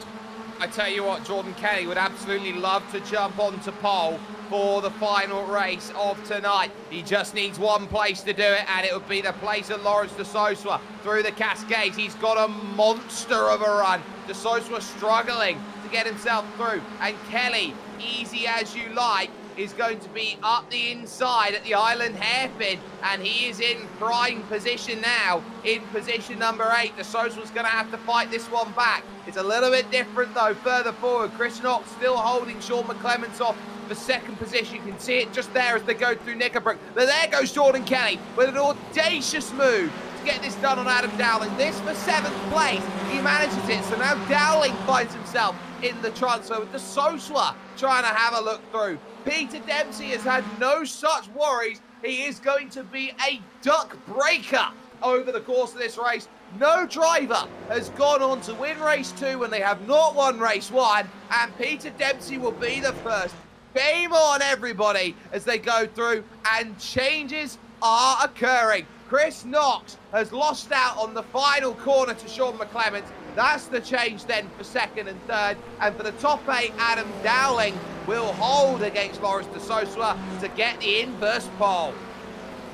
I tell you what, Jordan Kelly would absolutely love to jump onto pole for the final race of tonight. He just needs one place to do it, and it would be the place of Lawrence de Sosua through the Cascades. He's got a monster of a run. De Sosua struggling to get himself through, and Kelly, easy as you like, is going to be up the inside at the island hairpin, and he is in prime position now, in position number 8. De Sosa's going to have to fight this one back. It's a little bit different though, further forward. Chris Knox still holding Sean McClements off for second position. You can see it just there as they go through Knickerbrook. But there goes Jordan Kelly with an audacious move to get this done on Adam Dowling. This for 7th place. He manages it, so now Dowling finds himself in the transfer with De Sosa trying to have a look through. Peter Dempsey has had no such worries. He is going to be a duck breaker over the course of this race. No driver has gone on to win race 2 when they have not won race 1, and Peter Dempsey will be the first. Game on, everybody, as they go through, and changes are occurring. Chris Knox has lost out on the final corner to Sean McClements. That's the change then for 2nd and 3rd. And for the top 8, Adam Dowling will hold against Lawrence de Sosua to get the inverse pole.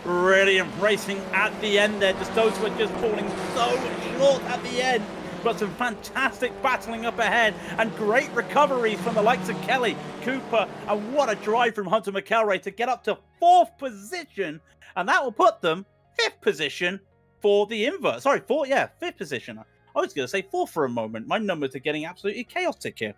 Brilliant racing at the end there. De Sosua just falling so short at the end. But some fantastic battling up ahead and great recoveries from the likes of Kelly, Cooper, and what a drive from Hunter McElroy to get up to 4th position. And that will put them 5th position for the invert. Sorry, 5th position. I was going to say 4th for a moment. My numbers are getting absolutely chaotic here.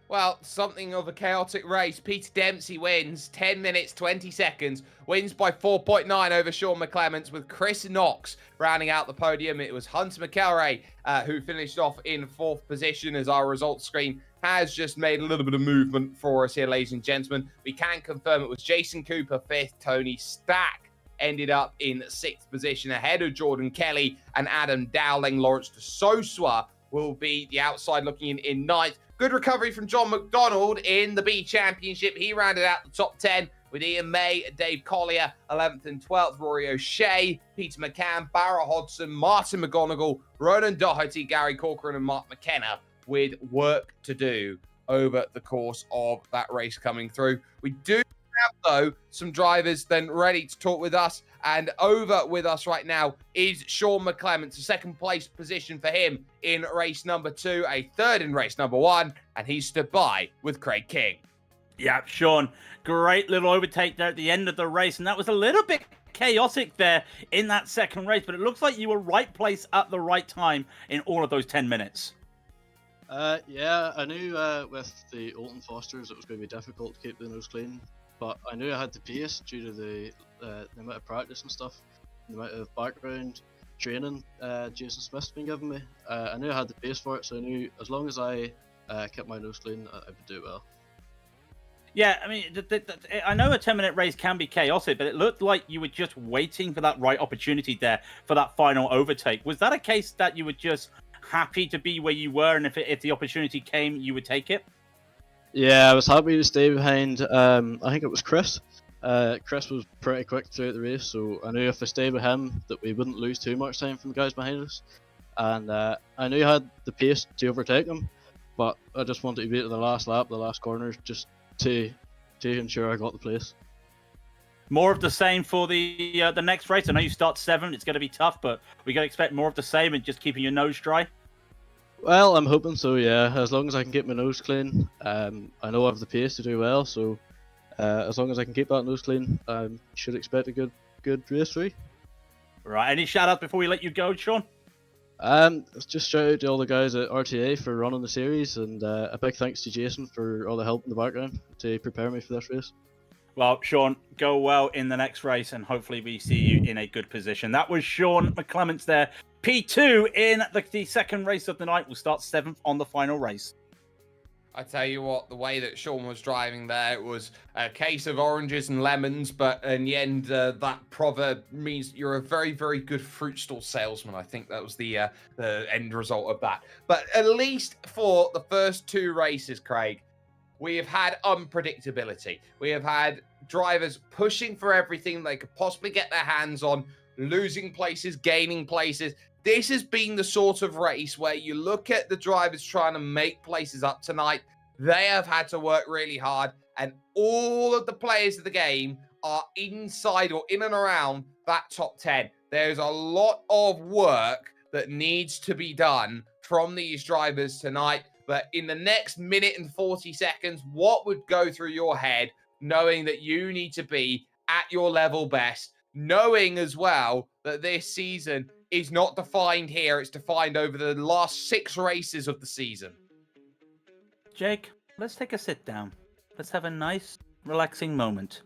Well, something of a chaotic race. Peter Dempsey wins 10 minutes, 20 seconds, wins by 4.9 over Sean McClements, with Chris Knox rounding out the podium. It was Hunter McElroy who finished off in 4th position, as our results screen has just made a little bit of movement for us here, ladies and gentlemen. We can confirm it was Jason Cooper 5th, Tony Stack ended up in 6th position ahead of Jordan Kelly and Adam Dowling. Lawrence de Sosua will be the outside looking in 9th. Good recovery from John McDonald in the B Championship. He rounded out the top 10 with Ian May, Dave Collier, 11th and 12th, Rory O'Shea, Peter McCann, Barra Hodson, Martin McGonigal, Ronan Doherty, Gary Corcoran, and Mark McKenna, with work to do over the course of that race coming through. We do have, though, some drivers then ready to talk with us, and over with us right now is Sean McClements, a 2nd place position for him in race number 2, a 3rd in race number 1, and he stood by with Craig King. Yeah, Sean, great little overtake there at the end of the race, and that was a little bit chaotic there in that 2nd race, but it looks like you were right place at the right time in all of those 10 minutes. Yeah, I knew with the Oulton Fosters it was going to be difficult to keep the nose clean, but I knew I had the pace due to the amount of practice and stuff, the amount of background training Jason Smith's been giving me. I knew I had the pace for it, so I knew as long as I kept my nose clean, I would do well. Yeah, I mean, I know a 10-minute race can be chaotic, but it looked like you were just waiting for that right opportunity there for that final overtake. Was that a case that you were just happy to be where you were, and if the opportunity came, you would take it? Yeah, I was happy to stay behind. I think it was Chris. Chris was pretty quick throughout the race, so I knew if I stayed with him that we wouldn't lose too much time from the guys behind us. And I knew I had the pace to overtake them, but I just wanted to be at the last lap, the last corners, just to ensure I got the place. More of the same for the next race. I know you start 7th. It's going to be tough, but we got to expect more of the same and just keeping your nose dry. Well, I'm hoping so, yeah. As long as I can get my nose clean, I know I have the pace to do well. So as long as I can keep that nose clean, I should expect a good race 3. Right. Any shout outs before we let you go, Sean? Just shout out to all the guys at RTA for running the series, and a big thanks to Jason for all the help in the background to prepare me for this race. Well, Sean, go well in the next race, and hopefully we see you in a good position. That was Sean McClements there. P2 in the 2nd race of the night. Will start 7th on the final race. I tell you what, the way that Sean was driving there, it was a case of oranges and lemons, but in the end, that proverb means you're a very, very good fruit stall salesman. I think that was the end result of that. But at least for the first 2 races, Craig, we have had unpredictability. We have had drivers pushing for everything they could possibly get their hands on, losing places, gaining places. This has been the sort of race where you look at the drivers trying to make places up tonight. They have had to work really hard, and all of the players of the game are inside or in and around that top 10. There's a lot of work that needs to be done from these drivers tonight. But in the next minute and 40 seconds, what would go through your head knowing that you need to be at your level best, knowing as well that this season is not defined here, it's defined over the last 6 races of the season? Jake, let's take a sit down. Let's have a nice, relaxing moment.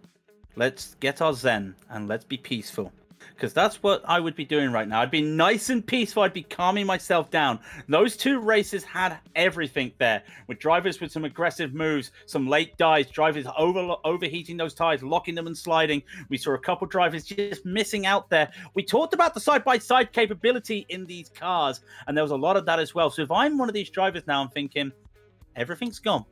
Let's get our zen and let's be peaceful. Because that's what I would be doing right now. I'd be nice and peaceful. I'd be calming myself down. Those 2 races had everything there. With drivers with some aggressive moves, some late dives, drivers overheating those tires, locking them and sliding. We saw a couple drivers just missing out there. We talked about the side-by-side capability in these cars, and there was a lot of that as well. So if I'm one of these drivers now, I'm thinking, everything's gone.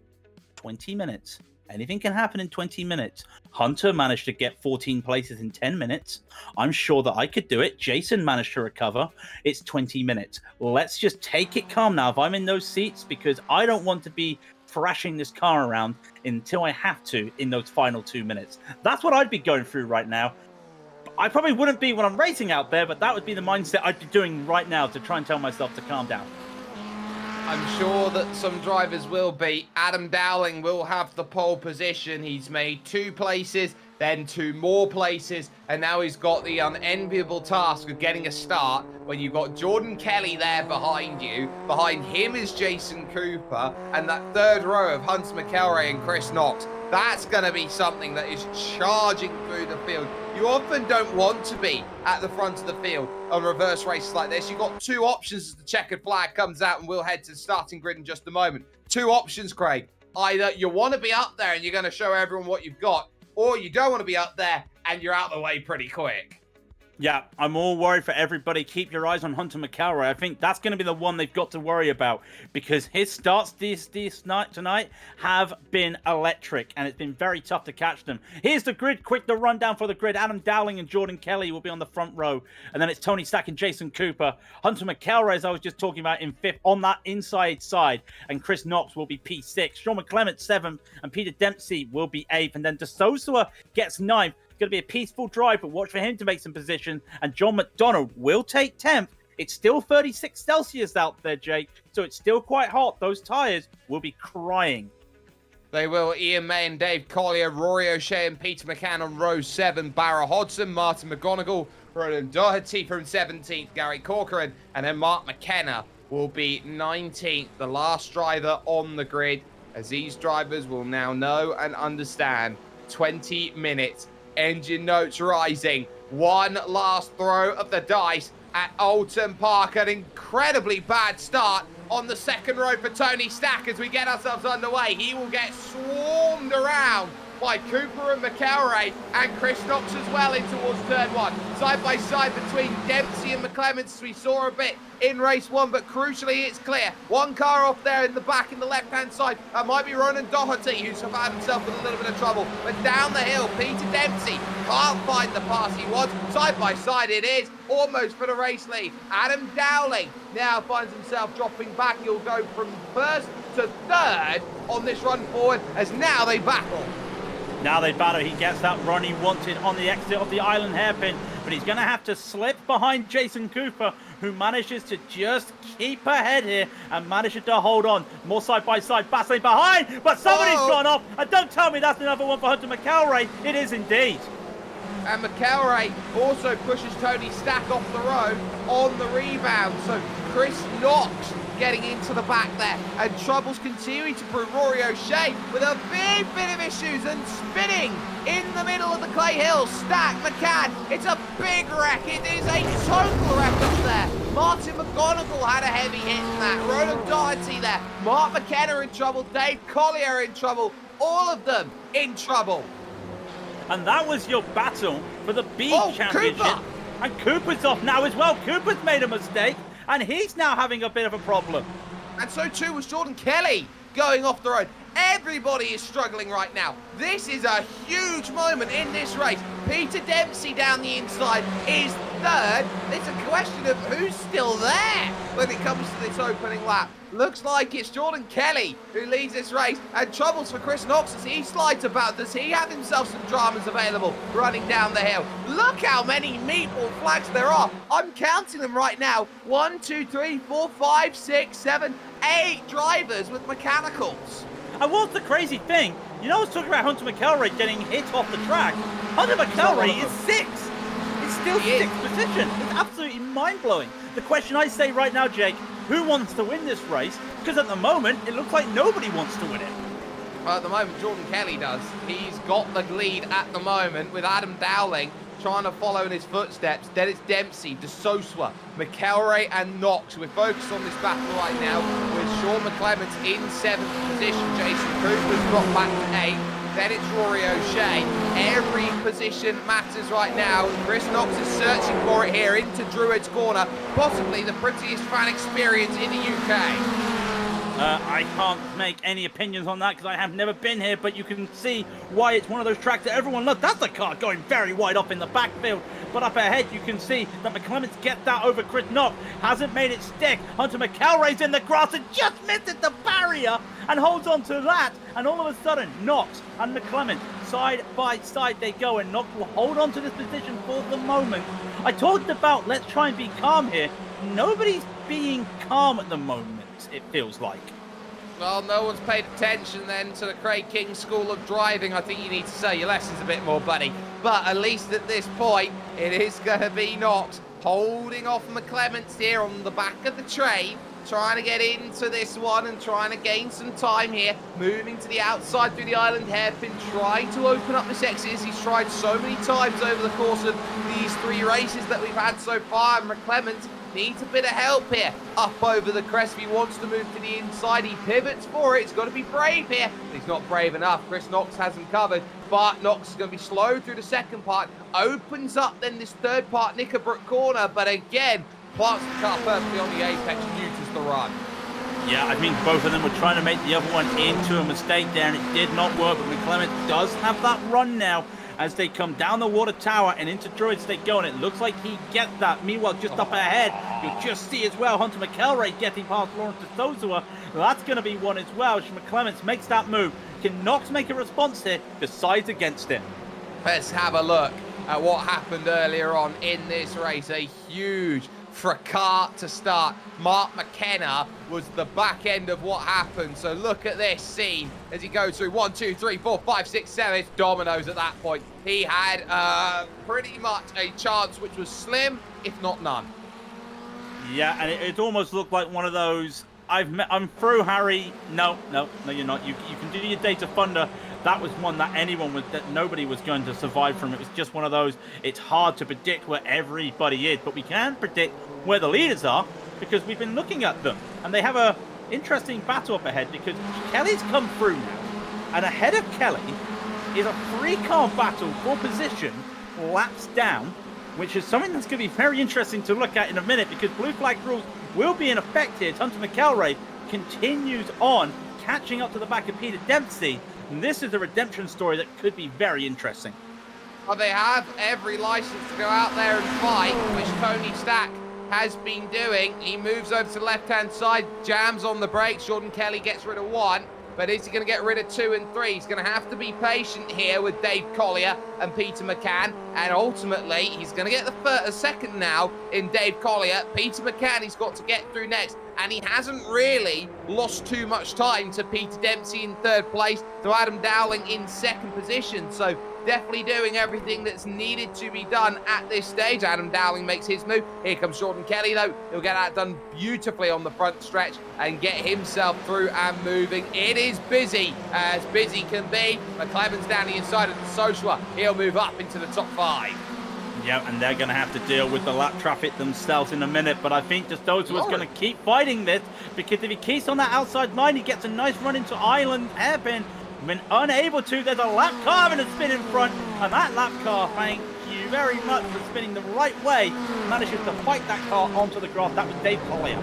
20 minutes. Anything can happen in 20 minutes. Hunter managed to get 14 places in 10 minutes. I'm sure that I could do it. Jason managed to recover. It's 20 minutes. Let's just take it calm now if I'm in those seats, because I don't want to be thrashing this car around until I have to in those final 2 minutes. That's what I'd be going through right now. I probably wouldn't be when I'm racing out there, but that would be the mindset I'd be doing right now to try and tell myself to calm down. I'm sure that some drivers will be. Adam Dowling will have the pole position. He's made 2 places, then 2 more places, and now he's got the unenviable task of getting a start when you've got Jordan Kelly there behind you. Behind him is Jason Cooper, and that 3rd row of Hunter McElroy and Chris Knox. That's going to be something that is charging through the field. You often don't want to be at the front of the field on reverse races like this. You've got 2 options as the checkered flag comes out, and we'll head to the starting grid in just a moment. 2 options, Craig. Either you want to be up there and you're going to show everyone what you've got, or you don't want to be up there and you're out of the way pretty quick. Yeah, I'm all worried for everybody. Keep your eyes on Hunter McElroy. I think that's going to be the one they've got to worry about, because his starts this night tonight have been electric, and it's been very tough to catch them. Here's the grid. Quick, the rundown for the grid. Adam Dowling and Jordan Kelly will be on the front row, and then it's Tony Stack and Jason Cooper. Hunter McElroy, as I was just talking about, in 5th on that inside side, and Chris Knox will be P6. Sean McClement 7th, and Peter Dempsey will be 8th, and then De Sosa gets 9th. It's going to be a peaceful drive, but watch for him to make some position. And John McDonald will take 10th. It's still 36 Celsius out there, Jake, so it's still quite hot. Those tires will be crying. They will. Ian May and Dave Collier, Rory O'Shea and Peter McCann on row 7, Barra Hodson, Martin McGonigal, Roland Doherty from 17th, Gary Corcoran, and then Mark McKenna will be 19th, the last driver on the grid, as these drivers will now know and understand 20 minutes. Engine notes rising. One last throw of the dice at Oulton Park. An incredibly bad start on the 2nd row for Tony Stack as we get ourselves underway. He will get swarmed around by Cooper and McElroy and Chris Knox as well in towards turn 1. Side by side between Dempsey and McClements, we saw a bit in race 1, but crucially it's clear. One car off there in the back in the left-hand side. That might be Ronan Doherty, who's found himself in a little bit of trouble. But down the hill, Peter Dempsey can't find the pass he wants. Side by side it is, almost for the race lead. Adam Dowling now finds himself dropping back. He'll go from 1st to 3rd on this run forward as now they battle. Now they battle. He gets that run he wanted on the exit of the island hairpin, but he's going to have to slip behind Jason Cooper, who manages to just keep ahead here and manages to hold on. More side-by-side battling behind, but somebody's gone off, and don't tell me that's another one for Hunter McElroy. It is indeed. And McElroy also pushes Tony Stack off the road on the rebound. So Chris Knox getting into the back there. And troubles continuing to brew. Rory O'Shea with a big bit of issues and spinning in the middle of the Clay Hill. Stack McCann, it's a big wreck. It is a total wreck up there. Martin McGonigal had a heavy hit in that. Roland Doherty there. Mark McKenna in trouble. Dave Collier in trouble. All of them in trouble. And that was your battle for the B Championship. Cooper. And Cooper's off now as well. Cooper's made a mistake, and he's now having a bit of a problem. And so too was Jordan Kelly going off the road. Everybody is struggling right now. This is a huge moment in this race. Peter Dempsey down the inside is third. It's a question of who's still there when it comes to this opening lap. Looks like it's Jordan Kelly who leads this race, and troubles for Chris Knox as he slides about. Does he have himself some dramas available running down the hill? Look how many meatball flags there are. I'm counting them right now. 1, 2, 3, 4, 5, 6, 7, 8 drivers with mechanicals. And what's the crazy thing? You know, I was talking about Hunter McElroy getting hit off the track. Hunter McElroy is 6. It's still 6th position. It's absolutely mind-blowing. The question I say right now, Jake, who wants to win this race? Because at the moment, it looks like nobody wants to win it. Well, at the moment, Jordan Kelly does. He's got the lead at the moment with Adam Dowling trying to follow in his footsteps. Then it's Dempsey, De Sosa, McElroy and Knox. We're focused on this battle right now with Sean McClements in 7th position. Jason Cooper's dropped back to 8th. Then it's Rory O'Shea. Every position matters right now. Chris Knox is searching for it here into Druid's Corner. Possibly the prettiest fan experience in the UK. I can't make any opinions on that because I have never been here, but you can see why it's one of those tracks that everyone loves. That's the car going very wide up in the backfield, but up ahead you can see that McClements gets that over Chris Knox, hasn't made it stick. Hunter McElroy's in the grass and just missed the barrier and holds on to that, and all of a sudden Knox and McClements side by side they go, and Knox will hold on to this position for the moment. I talked about let's try and be calm here. Nobody's being calm at the moment, it feels like. Well, no one's paid attention then to the Craig King School of Driving. I think you need to say your lessons a bit more, buddy. But at least at this point, it is going to be Knox holding off McClements here on the back of the train, trying to get into this one and trying to gain some time here, moving to the outside through the island hairpin, trying to open up this exit as he's tried so many times over the course of these 3 races that we've had so far. And McClements needs a bit of help here. Up over the crest, he wants to move to the inside. He pivots for it. He's got to be brave here. He's not brave enough. Chris Knox has him covered, but Knox is going to be slow through the second part. Opens up then this third part, Knickerbrook Corner, but again, plants the car perfectly on the apex, neuters the run. Yeah, I think both of them were trying to make the other one into a mistake there, and it did not work, but McClements does have that run now as they come down the water tower and into Druids they go, and it looks like he gets that. Meanwhile, just up ahead, you'll just see as well Hunter McElroy getting past Lawrence De Sosa. That's going to be one as well. McClements makes that move. Can Knox make a response here? Decides against it. Let's have a look at what happened earlier on in this race. A huge fracas to start. Mark McKenna was the back end of what happened. So look at this scene as he goes through 1, 2, 3, 4, 5, 6, 7. It's dominoes at that point. He had pretty much a chance which was slim, if not none. Yeah, and it almost looked like one of those, I'm through, Harry. No, you're not. You can do your Data Thunder. That was one that nobody was going to survive from. It was just one of those, it's hard to predict where everybody is, but we can predict where the leaders are because we've been looking at them. And they have a interesting battle up ahead because Kelly's come through now. And ahead of Kelly is a 3-car battle for position, laps down, which is something that's going to be very interesting to look at in a minute because blue flag rules will be in effect here. Hunter McElroy continues on, catching up to the back of Peter Dempsey. And this is a redemption story that could be very interesting. Well, they have every license to go out there and fight, which Tony Stack has been doing. He moves over to the left-hand side, jams on the brakes. Jordan Kelly gets rid of 1. But is he going to get rid of 2 and 3? He's going to have to be patient here with Dave Collier and Peter McCann. And ultimately, he's going to get the second now in Dave Collier. Peter McCann, he's got to get through next. And he hasn't really lost too much time to Peter Dempsey in 3rd place, to Adam Dowling in 2nd position. So definitely doing everything that's needed to be done at this stage. Adam Dowling makes his move. Here comes Jordan Kelly, though. He'll get that done beautifully on the front stretch and get himself through and moving. It is busy, as busy can be. McClemon's down the inside of the Sosua. He'll move up into the top 5. Yeah, and they're going to have to deal with the lap traffic themselves in a minute, but I think Justosa was going to keep fighting this, because if he keeps on that outside line, he gets a nice run into Island hairpin. When unable to, there's a lap car and a spin in front, and that lap car, thank you very much for spinning the right way, manages to fight that car onto the grass. That was Dave Collier.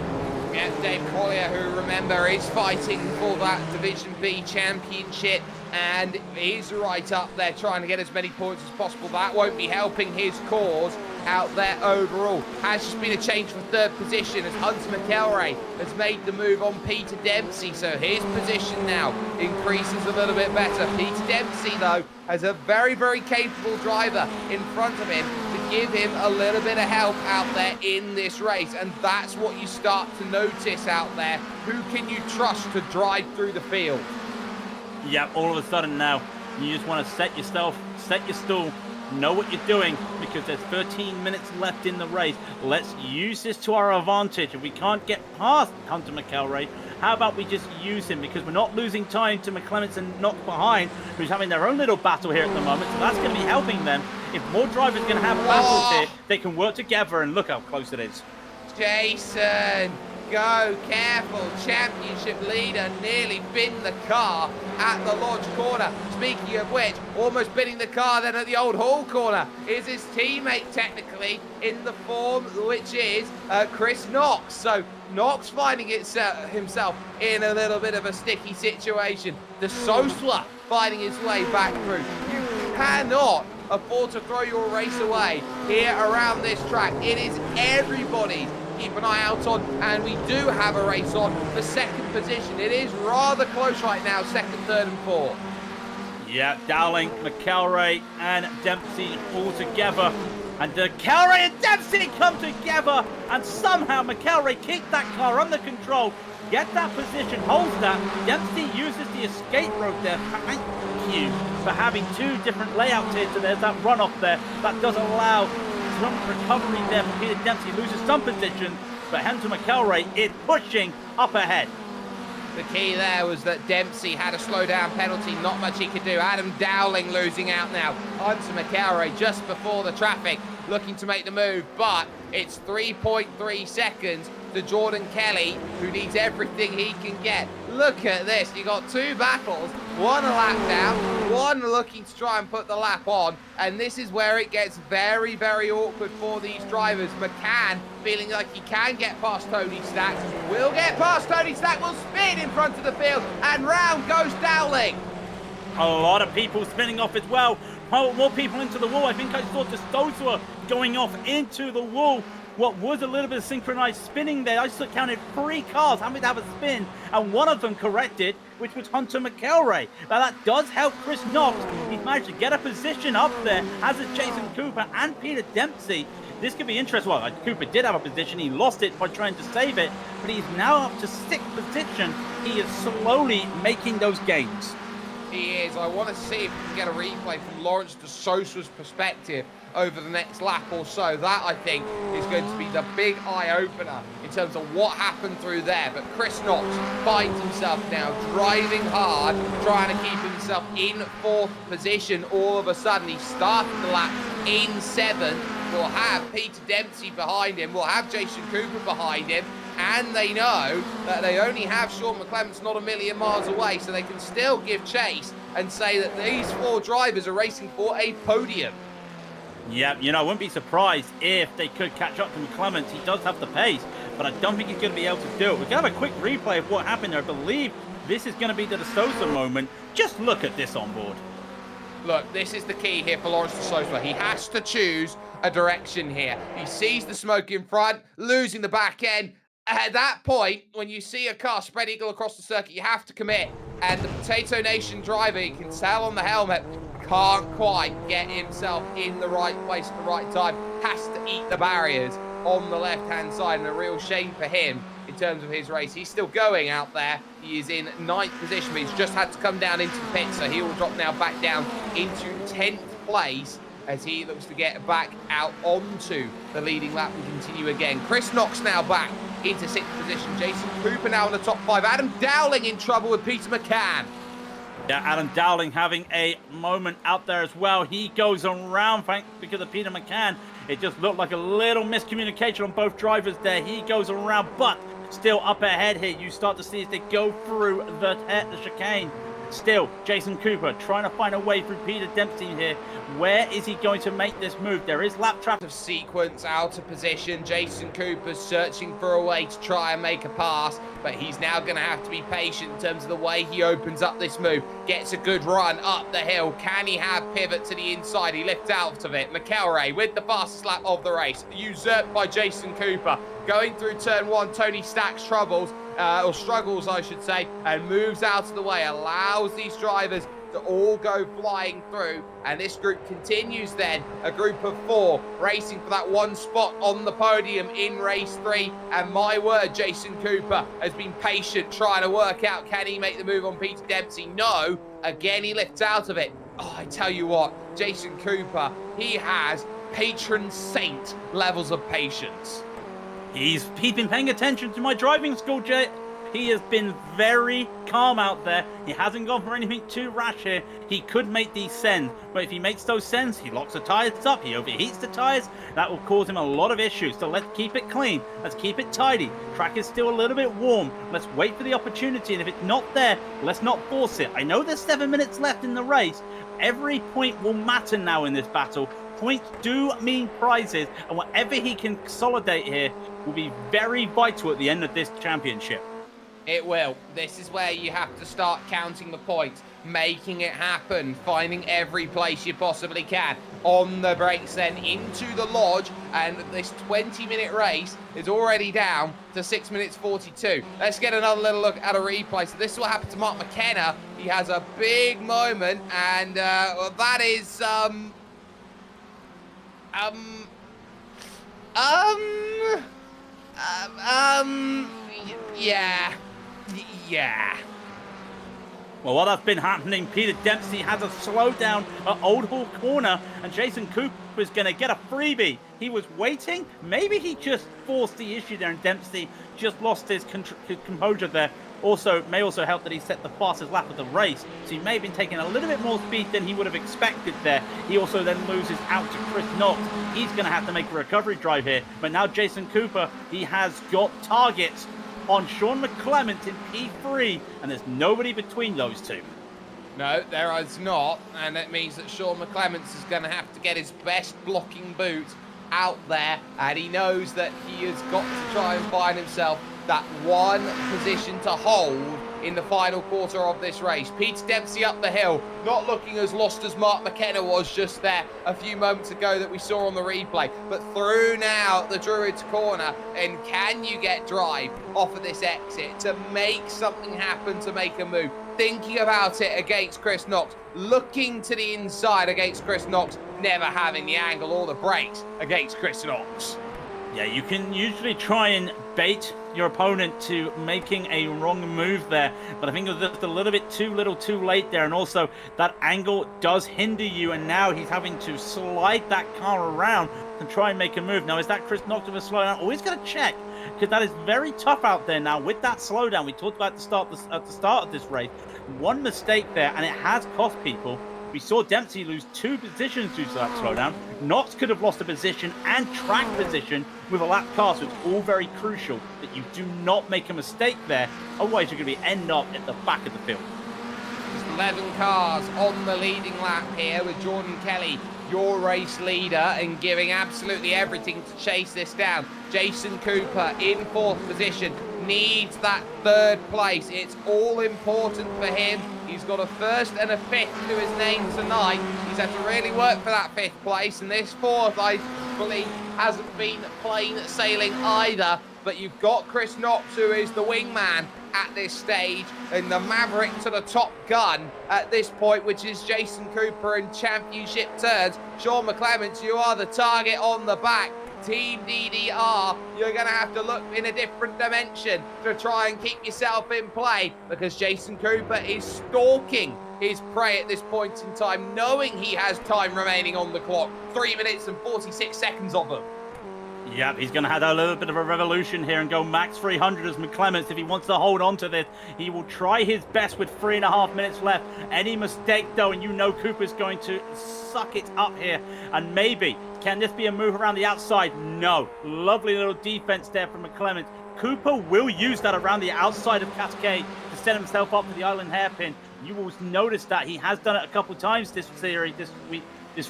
Yeah, Dave Collier, who, remember, is fighting for that Division B championship, and he's right up there trying to get as many points as possible. That won't be helping his cause out there overall. Has just been a change for 3rd position, as Hunter McElray has made the move on Peter Dempsey, so his position now increases a little bit better. Peter Dempsey, though, has a very, very capable driver in front of him to give him a little bit of help out there in this race, and that's what you start to notice out there. Who can you trust to drive through the field? Yeah, all of a sudden now, you just want to set your stall, know what you're doing, because there's 13 minutes left in the race. Let's use this to our advantage. If we can't get past Hunter McElray, how about we just use him, because we're not losing time to McClements and Knox behind, who's having their own little battle here at the moment, so that's going to be helping them. If more drivers are going to have battles here, they can work together, and look how close it is. Jason, go careful. Championship leader nearly binned the car at the Lodge corner. Speaking of which, almost binning the car then at the Old Hall corner is his teammate, technically, in the form which is Chris Knox. So Knox finding himself in a little bit of a sticky situation. The Sosla finding his way back through. You cannot afford to throw your race away here around this track. It is everybody keep an eye out on, and we do have a race on for 2nd position. It is rather close right now, 2nd, 3rd and 4th. Yeah, Dowling, McElray and Dempsey all together, and McElray and Dempsey come together, and somehow McElray keeps that car under control, get that position, holds that. Dempsey uses the escape road there. Thank you for having 2 different layouts here, so there's that runoff there. That does allow some recovery there for Peter Dempsey, loses some position, but Hunter McElray is pushing up ahead. The key there was that Dempsey had a slow down penalty, not much he could do. Adam Dowling losing out now. Hunter McElray just before the traffic, looking to make the move, but it's 3.3 seconds to Jordan Kelly, who needs everything he can get. Look at this, you got 2 battles, one a lap down, one looking to try and put the lap on, and this is where it gets very, very awkward for these drivers. McCann feeling like he can get past Tony Stack, will get past Tony Stack, will spin in front of the field, and round goes Dowling. A lot of people spinning off as well. More people into the wall. I think I saw Justosa going off into the wall. What was a little bit of synchronized spinning there. I still counted 3 cars having to have a spin, and one of them corrected, which was Hunter McElray. Now that does help Chris Knox. He's managed to get a position up there, as is Jason Cooper and Peter Dempsey. This could be interesting. Well, Cooper did have a position. He lost it by trying to save it, but he's now up to 6th position. He is slowly making those gains. He is. I want to see if we can get a replay from Lawrence de Sosa's perspective over the next lap or so. That, I think, is going to be the big eye-opener in terms of what happened through there. But Chris Knox finds himself now driving hard, trying to keep himself in 4th position. All of a sudden, he started the lap in 7th. We'll have Peter Dempsey behind him. We'll have Jason Cooper behind him. And they know that they only have Sean McClements not a million miles away, so they can still give chase and say that these 4 drivers are racing for a podium. Yeah, you know, I wouldn't be surprised if they could catch up to McClements. He does have the pace, but I don't think he's going to be able to do it. We're going to have a quick replay of what happened there. I believe this is going to be the De Sosa moment. Just look at this on board. Look, this is the key here for Lawrence de Sosa. He has to choose a direction here. He sees the smoke in front, losing the back end. At that point, when you see a car spread eagle across the circuit, you have to commit. And the Potato Nation driver, you can tell on the helmet, can't quite get himself in the right place at the right time. Has to eat the barriers on the left-hand side, and a real shame for him in terms of his race. He's still going out there. He is in 9th position, but he's just had to come down into the pit, so he will drop now back down into 10th place as he looks to get back out onto the leading lap and continue again. Chris Knox now back into 6th position. Jason Cooper now in the top 5. Adam Dowling in trouble with Peter McCann. Yeah, Adam Dowling having a moment out there as well. He goes around because of Peter McCann. It just looked like a little miscommunication on both drivers there. He goes around, but still up ahead here. You start to see as they go through the chicane. Still, Jason Cooper trying to find a way through Peter Dempsey here. Where is he going to make this move? There is lap traffic. Of sequence, out of position. Jason Cooper searching for a way to try and make a pass, but he's now going to have to be patient in terms of the way he opens up this move. Gets a good run up the hill. Can he have pivot to the inside? He lifts out of it. McElray with the fastest lap of the race. Usurped by Jason Cooper. Going through turn 1, Tony Stacks struggles, I should say, and moves out of the way. Allows these drivers to all go flying through, and this group continues then, a group of 4 racing for that one spot on the podium in race 3. And my word, Jason Cooper has been patient trying to work out, can he make the move on Peter Dempsey? No, again he lifts out of it. Oh, I tell you what, Jason Cooper, he has patron saint levels of patience. He's been paying attention to my driving school, Jay. He has been very calm out there. He hasn't gone for anything too rash here. He could make these sends, but if he makes those sends, he locks the tyres up, he overheats the tyres. That will cause him a lot of issues. So let's keep it clean. Let's keep it tidy. Track is still a little bit warm. Let's wait for the opportunity, and if it's not there, let's not force it. I know there's 7 minutes left in the race. Every point will matter now in this battle. Points do mean prizes, and whatever he can consolidate here will be very vital at the end of this championship. It will. This is where you have to start counting the points, making it happen, finding every place you possibly can. On the brakes then into the lodge, and this 20-minute race is already down to 6 minutes 42. Let's get another little look at a replay. So this is what happened to Mark McKenna. He has a big moment, and well, that is yeah. Well, while that's been happening, Peter Dempsey has a slowdown at Old Hall Corner, and Jason Cooper is going to get a freebie. He was waiting. Maybe he just forced the issue there, and Dempsey just lost his composure there. May also help that he set the fastest lap of the race, so he may have been taking a little bit more speed than he would have expected there. He also then loses out to Chris Knox. He's going to have to make a recovery drive here, but now Jason Cooper, he has got targets on Sean McClement in P3, and there's nobody between those two. No, there is not, and that means that Sean McClements is going to have to get his best blocking boot out there, and he knows that he has got to try and find himself that one position to hold in the final quarter of this race. Peter Dempsey up the hill, not looking as lost as Mark McKenna was just there a few moments ago that we saw on the replay, but through now the Druids corner, and can you get drive off of this exit to make something happen, to make a move? Thinking about it against Chris Knox, looking to the inside against Chris Knox, never having the angle or the brakes against Chris Knox. Yeah, you can usually try and bait your opponent to making a wrong move there, but I think it was just a little bit too little too late there, and also that angle does hinder you, and now he's having to slide that car around and try and make a move. Now, is that Chris Knox with a slowdown? Always got to check, because that is very tough out there now with that slowdown. We talked about at the start of this race. One mistake there, and it has cost people. We saw Dempsey lose 2 positions due to that slowdown. Knox could have lost a position and track position with a lap car, so it's all very crucial that you do not make a mistake there. Otherwise, you're going to end up at the back of the field. There's 11 cars on the leading lap here with Jordan Kelly, your race leader, and giving absolutely everything to chase this down. Jason Cooper in 4th position, needs that 3rd place. It's all important for him. He's got a 1st and a 5th to his name tonight. He's had to really work for that 5th place, and this 4th, I believe, hasn't been plain sailing either. But you've got Chris Knox, who is the wingman at this stage, and the Maverick to the Top Gun at this point, which is Jason Cooper in championship turns. Sean McClements, you are the target on the back. Team DDR, you're going to have to look in a different dimension to try and keep yourself in play, because Jason Cooper is stalking his prey at this point in time, knowing he has time remaining on the clock. 3 minutes and 46 seconds of them. Yep, he's going to have a little bit of a revolution here and go max 300 as McClements. If he wants to hold on to this, he will try his best with 3.5 minutes left. Any mistake, though, and you know Cooper's going to suck it up here. And maybe, can this be a move around the outside? No. Lovely little defense there from McClements. Cooper will use that around the outside of Cascade to set himself up for the island hairpin. You will notice that he has done it a couple times this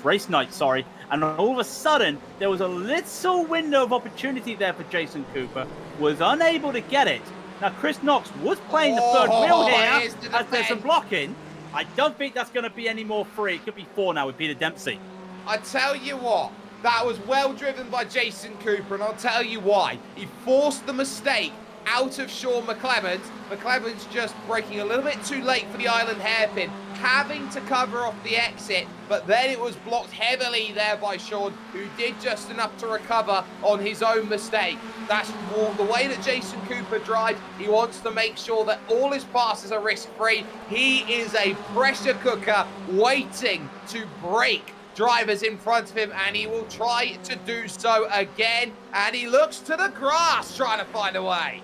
race night, sorry. And all of a sudden, there was a little window of opportunity there for Jason Cooper. Was unable to get it. Now, Chris Knox was playing the third wheel here as there's some blocking. I don't think that's going to be any more free. It could be 4 now with Peter Dempsey. I tell you what, that was well driven by Jason Cooper, and I'll tell you why. He forced the mistake out of Sean McClements. McClements just braking a little bit too late for the island hairpin, having to cover off the exit, but then it was blocked heavily there by Sean, who did just enough to recover on his own mistake. That's more the way that Jason Cooper drives. He wants to make sure that all his passes are risk-free. He is a pressure cooker waiting to break drivers in front of him, and he will try to do so again, and he looks to the grass trying to find a way.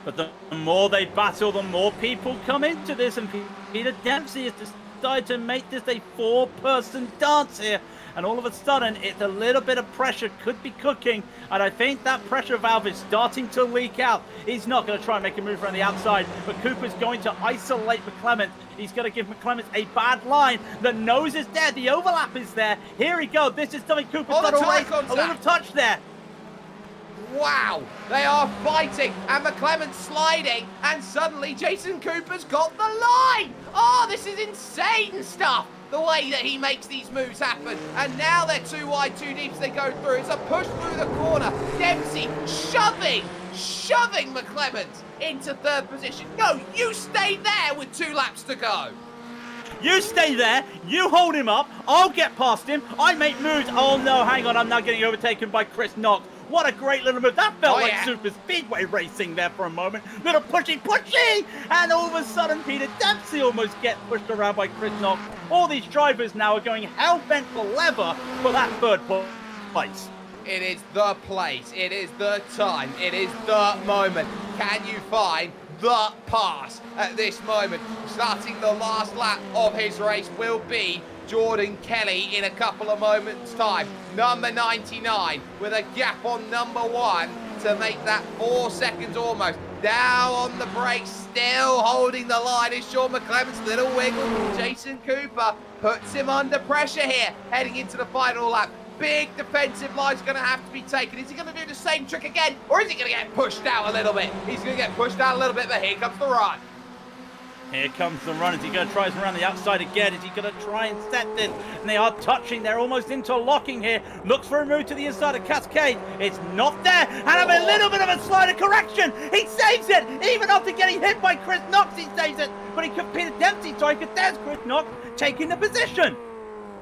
But the more they battle, the more people come into this, and Peter Dempsey has decided to make this a 4-person dance here. And all of a sudden, it's a little bit of pressure could be cooking, and I think that pressure valve is starting to leak out. He's not going to try and make a move around the outside, but Cooper's going to isolate McClements. He's going to give McClements a bad line. The nose is there. The overlap is there. Here we go. This is something Cooper's got to race. A little touch there. Wow, they are fighting, and McClements sliding, and suddenly Jason Cooper's got the line. Oh, this is insane stuff, the way that he makes these moves happen. And now they're too wide, too deep as they go through. It's a push through the corner. Dempsey shoving McClements into third position. No, you stay there with 2 laps to go. You stay there, you hold him up, I'll get past him, I make moves. Oh no, hang on, I'm now getting overtaken by Chris Knox. What a great little move. That felt like super speedway racing there for a moment. Little pushy, and all of a sudden Peter Dempsey almost gets pushed around by Chris Knox. All these drivers now are going hell-bent for leather for that third place. It is the place, it is the time, it is the moment. Can you find the pass at this moment? Starting the last lap of his race will be Jordan Kelly in a couple of moments' time. Number 99 with a gap on number 1 to make that 4 seconds almost. Now on the brakes, still holding the line is Sean McClements. Little wiggle from Jason Cooper puts him under pressure here, heading into the final lap. Big defensive line's going to have to be taken. Is he going to do the same trick again, or is he going to get pushed out a little bit? He's going to get pushed out a little bit, but here comes the run. Here comes the run. Is he going to try us around the outside again? Is he going to try and set this? And they are touching. They're almost interlocking here. Looks for a move to the inside of Cascade. It's not there. And a little bit of a slider correction. He saves it. Even after getting hit by Chris Knox, he saves it. But he could Peter Dempsey try, because there's Chris Knox taking the position.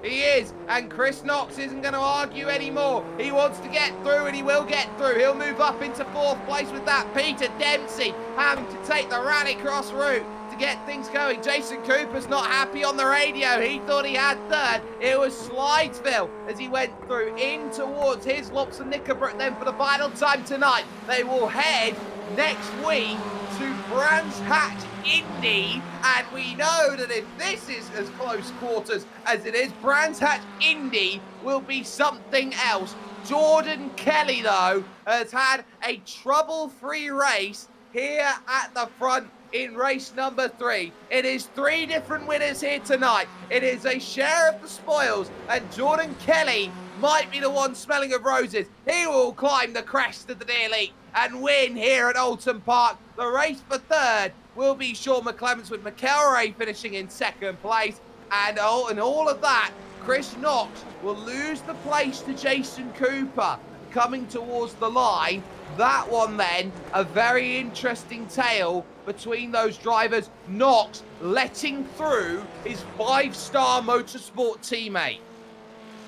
He is, and Chris Knox isn't going to argue anymore. He wants to get through, and he will get through. He'll move up into 4th place with that. Peter Dempsey having to take the rallycross route to get things going. Jason Cooper's not happy on the radio. He thought he had 3rd. It was Slidesville as he went through in towards his Lops and Knickerbrook. Then for the final time tonight, they will head next week to Brands Hatch Indy, and we know that if this is as close quarters as it is, Brands Hatch Indy will be something else. Jordan Kelly, though, has had a trouble-free race here at the front in race number 3. It is 3 different winners here tonight. It is a share of the spoils, and Jordan Kelly might be the one smelling of roses. He will climb the crest of the near league and win here at Oulton Park. The race for 3rd will be Sean McClements, with McElroy finishing in 2nd place. And all of that, Chris Knox will lose the place to Jason Cooper coming towards the line. That one then, a very interesting tale between those drivers. Knox letting through his 5-star motorsport teammate.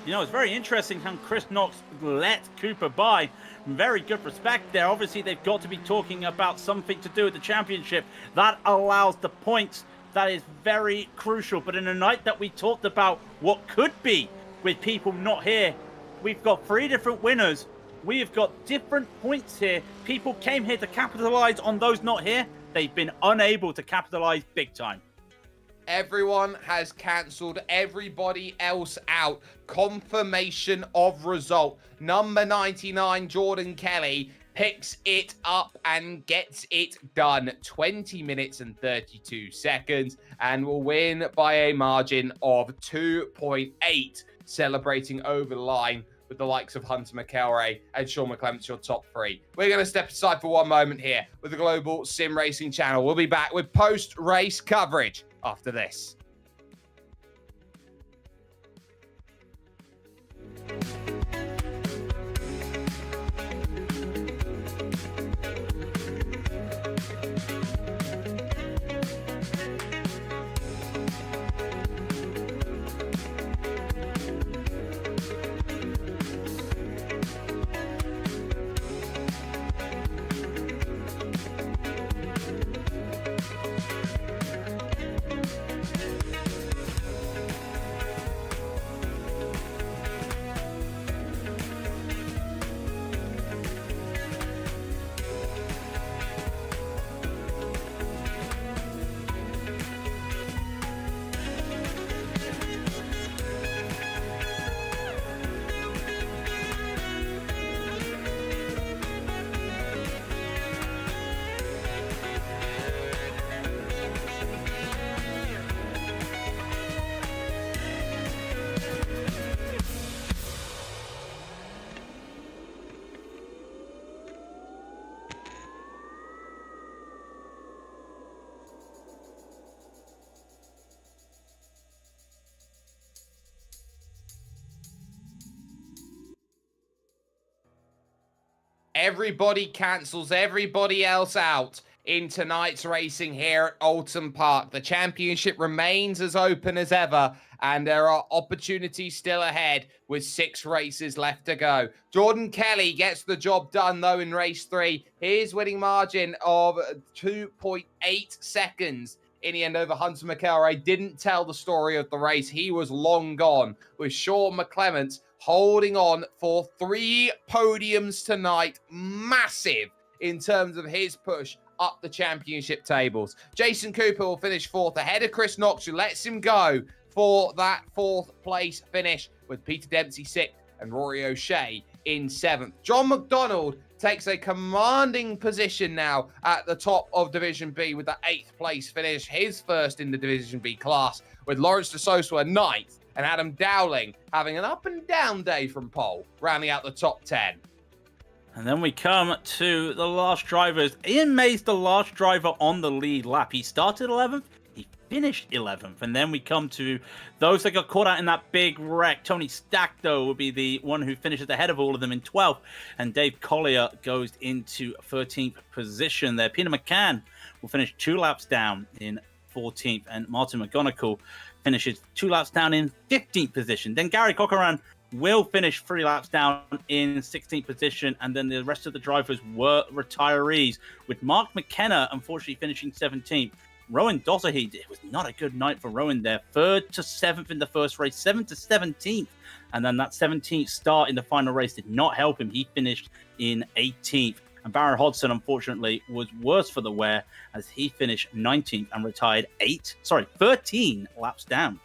You know, it's very interesting how Chris Knox let Cooper by. Very good respect there. Obviously, they've got to be talking about something to do with the championship. That allows the points That is very crucial. But in a night that we talked about what could be with people not here, we've got 3 different winners. We have got different points here. People came here to capitalize on those not here. They've been unable to capitalize big time. Everyone has cancelled everybody else out. Confirmation of result. Number 99, Jordan Kelly, picks it up and gets it done. 20 minutes and 32 seconds and will win by a margin of 2.8, celebrating over the line with the likes of Hunter McElroy and Sean McClements, your top 3. We're going to step aside for one moment here with the Global Sim Racing Channel. We'll be back with post-race coverage after this. Everybody cancels everybody else out in tonight's racing here at Oulton Park. The championship remains as open as ever, and there are opportunities still ahead with 6 races left to go. Jordan Kelly gets the job done, though, in race 3. His winning margin of 2.8 seconds in the end over Hunter McElroy didn't tell the story of the race. He was long gone, with Sean McClements holding on for 3 podiums tonight. Massive in terms of his push up the championship tables. Jason Cooper will finish 4th ahead of Chris Knox, who lets him go for that 4th place finish, with Peter Dempsey 6th and Rory O'Shea in 7th. John McDonald takes a commanding position now at the top of Division B with the 8th place finish, his first in the Division B class, with Lawrence de Sosa 9th and Adam Dowling having an up and down day from pole, rounding out the top 10. And then we come to the last drivers. Ian May's the last driver on the lead lap. He started 11th, he finished 11th. And then we come to those that got caught out in that big wreck. Tony Stack, though, will be the one who finishes ahead of all of them in 12th. And Dave Collier goes into 13th position there. Peter McCann will finish 2 laps down in 14th. And Martin McGonigal finishes 2 laps down in 15th position. Then Gary Cochran will finish 3 laps down in 16th position, and then the rest of the drivers were retirees, with Mark McKenna unfortunately finishing 17th. Rowan Dosahy, it was not a good night for Rowan there. 3rd to 7th in the first race, 7th to 17th, and then that 17th start in the final race did not help him. He finished in 18th. And Baron Hodgson, unfortunately, was worse for the wear as he finished 19th and retired 13 laps down.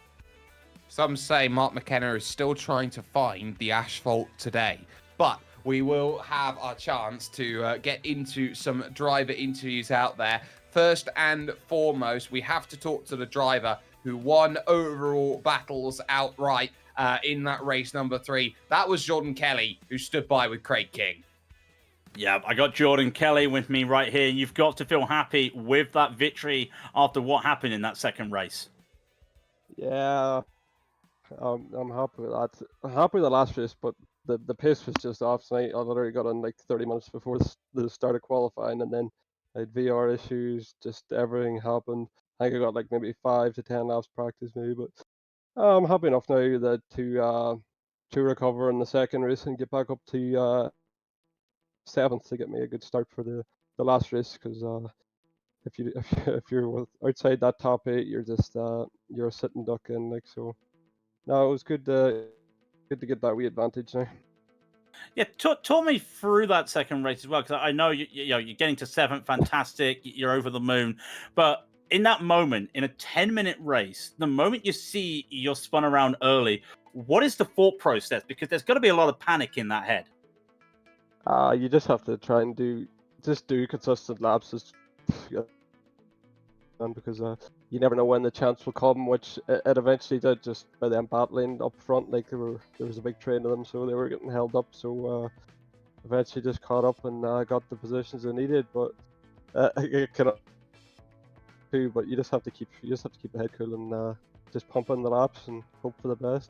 Some say Mark McKenna is still trying to find the asphalt today, but we will have our chance to get into some driver interviews out there. First and foremost, we have to talk to the driver who won overall battles outright in that race number 3. That was Jordan Kelly, who stood by with Craig King. Yeah, I got Jordan Kelly with me right here. You've got to feel happy with that victory after what happened in that second race. Yeah, I'm happy with that. I'm happy with the last race, but the pace was just off tonight. I literally got on like 30 minutes before the start of qualifying, and then I had VR issues. Just everything happened. I think I got like maybe 5 to 10 laps practice maybe, but I'm happy enough now that to recover in the second race and get back up to 7th to get me a good start for the last race, because if you're outside that top 8, you're just you're a sitting duck in, like. So no, it was good to get that wee advantage now. Yeah, talk me through that second race as well, because I know you're getting to 7th, fantastic, you're over the moon, but in that moment, in a 10-minute race, the moment you see you're spun around early, what is the thought process? Because there's got to be a lot of panic in that head. You just have to try and do consistent laps, because you never know when the chance will come, which it eventually did, just by them battling up front. Like there was a big train of them, so they were getting held up. So eventually just caught up and got the positions they needed. But it cannot too. But you just have to keep the head cool and just pump in the laps and hope for the best.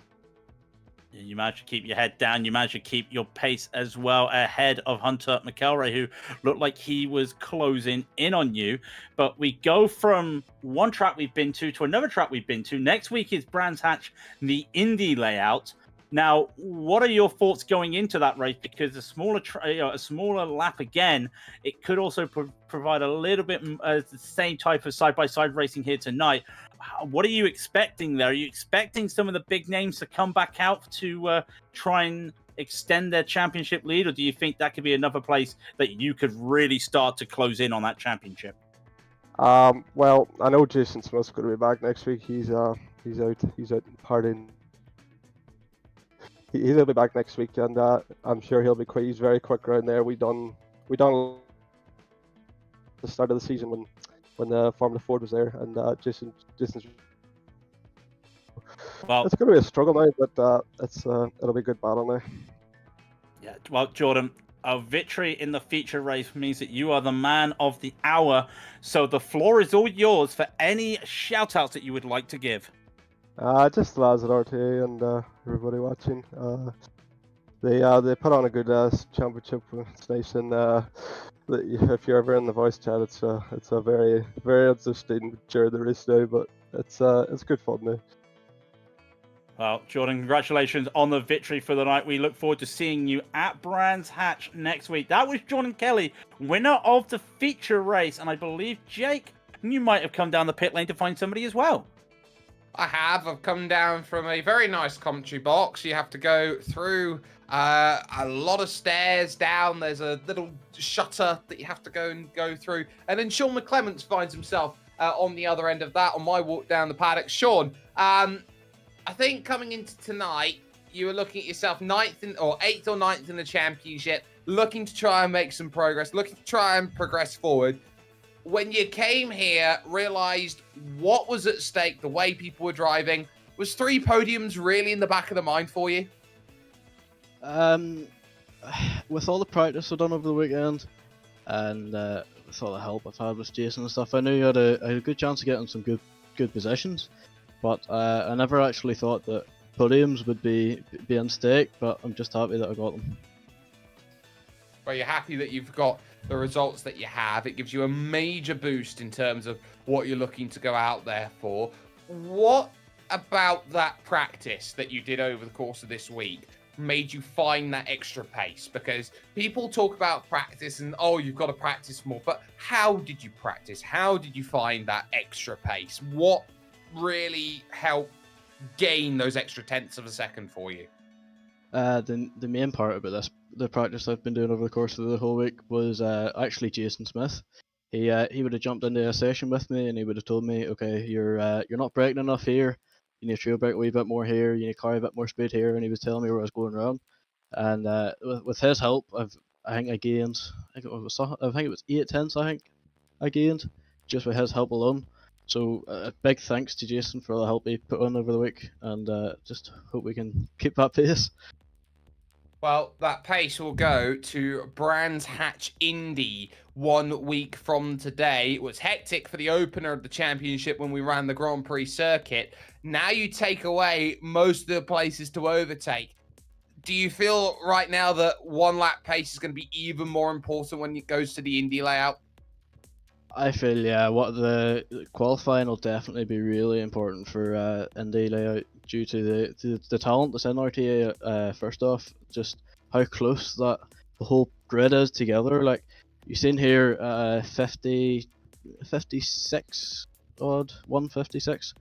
You managed to keep your head down. You managed to keep your pace as well ahead of Hunter McElroy, who looked like he was closing in on you. But we go from one track we've been to another track we've been to. Next week is Brands Hatch, the Indy layout. Now, what are your thoughts going into that race? Because a smaller lap again, it could also provide a little bit the same type of side-by-side racing here tonight. What are you expecting there? Are you expecting some of the big names to come back out to try and extend their championship lead, or do you think that could be another place that you could really start to close in on that championship? Well, I know Jason Smith's going to be back next week. He's out partying. He'll be back next week, and I'm sure he'll be quick. He's very quick around there. We done the start of the season when the Formula Ford was there, and Jason's. Well, it's going to be a struggle now, but it'll be a good battle now. Yeah, well, Jordan, a victory in the feature race means that you are the man of the hour. So the floor is all yours for any shout-outs that you would like to give. Just the lads at RTA and everybody watching. They put on a good championship. It's nice, and if you're ever in the voice chat, it's a very very interesting during the race now, but it's good fun now. Well, Jordan, congratulations on the victory for the night. We look forward to seeing you at Brands Hatch next week. That was Jordan Kelly, winner of the feature race, and I believe, Jake, you might have come down the pit lane to find somebody as well. I have. I've come down from a very nice commentary box. You have to go through a lot of stairs down. There's a little shutter that you have to go through. And then Sean McClements finds himself on the other end of that on my walk down the paddock. Sean, I think coming into tonight, you were looking at yourself 8th or 9th in the championship, looking to try and make some progress, looking to try and progress forward. When you came here, realised what was at stake, the way people were driving, was 3 podiums really in the back of the mind for you? With all the practice I've done over the weekend, and with all the help I've had with Jason and stuff, I knew I had a good chance of getting some good positions. But I never actually thought that podiums would be in stake, but I'm just happy that I got them. Well, you're happy that you've got the results that you have. It gives you a major boost in terms of what you're looking to go out there for. What about that practice that you did over the course of this week made you find that extra pace? Because people talk about practice and, oh, you've got to practice more. But how did you practice? How did you find that extra pace? What really helped gain those extra tenths of a second for you? The main part about the practice I've been doing over the course of the whole week was actually Jason Smith. He would have jumped into a session with me and he would have told me, okay, you're not braking enough here. You need to trail brake a wee bit more here. You need to carry a bit more speed here. And he was telling me where I was going wrong. And with his help, I think I gained. I think it was 8 tenths. I think I gained just with his help alone. So a big thanks to Jason for all the help he put on over the week, and just hope we can keep that pace. Well, that pace will go to Brands Hatch Indy 1 week from today. It was hectic for the opener of the championship when we ran the Grand Prix circuit. Now you take away most of the places to overtake. Do you feel right now that 1 lap pace is going to be even more important when it goes to the Indy layout? I feel, yeah, what the qualifying will definitely be really important for Indy layout due to the talent that's in RTA. First off, just how close the whole grid is together. Like you've seen here, 50 56 odd, 156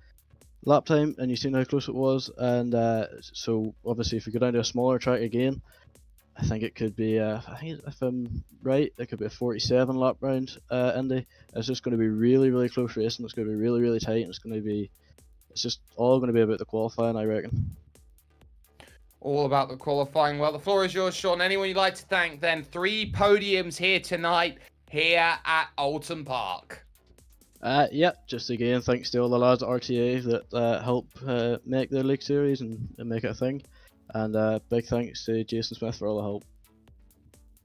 lap time, and you've seen how close it was. And so obviously, if we go down to a smaller track again, I think it could be, I think if I'm right, it could be a 47 lap round Indy. It's just going to be really, really close racing. It's going to be really, really tight, and it's just all going to be about the qualifying, I reckon. All about the qualifying. Well, the floor is yours, Sean. Anyone you'd like to thank then? 3 podiums here tonight, here at Oulton Park. Just again, thanks to all the lads at RTA that help make their league series and make it a thing. And big thanks to Jason Smith for all the help.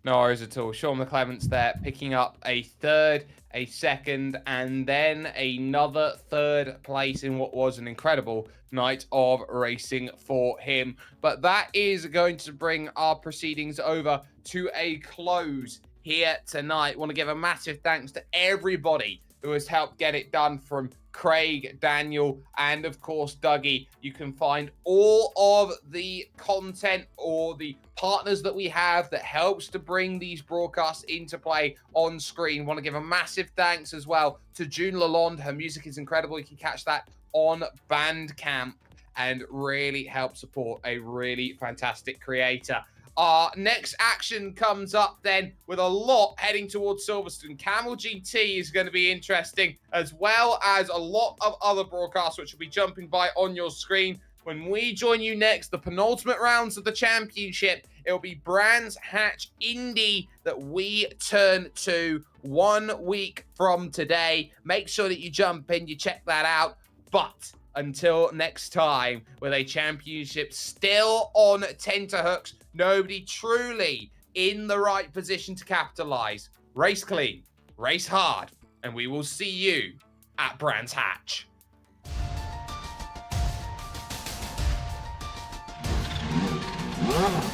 No worries at all. Sean McClement's there, picking up a 3rd, a 2nd, and then another 3rd place in what was an incredible night of racing for him. But that is going to bring our proceedings over to a close here tonight. I want to give a massive thanks to everybody who has helped get it done, from Craig, Daniel, and of course Dougie. You can find all of the content or the partners that we have that helps to bring these broadcasts into play on screen. Want to give a massive thanks as well to June Lalonde. Her music is incredible. You can catch that on Bandcamp and really help support a really fantastic creator. Our next action comes up then with a lot heading towards Silverstone. Camel GT is going to be interesting, as well as a lot of other broadcasts which will be jumping by on your screen. When we join you next, the penultimate rounds of the championship, it'll be Brands Hatch Indy that we turn to 1 week from today. Make sure that you jump in, you check that out. But until next time, with a championship still on tenterhooks, nobody truly in the right position to capitalize. Race clean, race hard, and we will see you at Brands Hatch. Wow.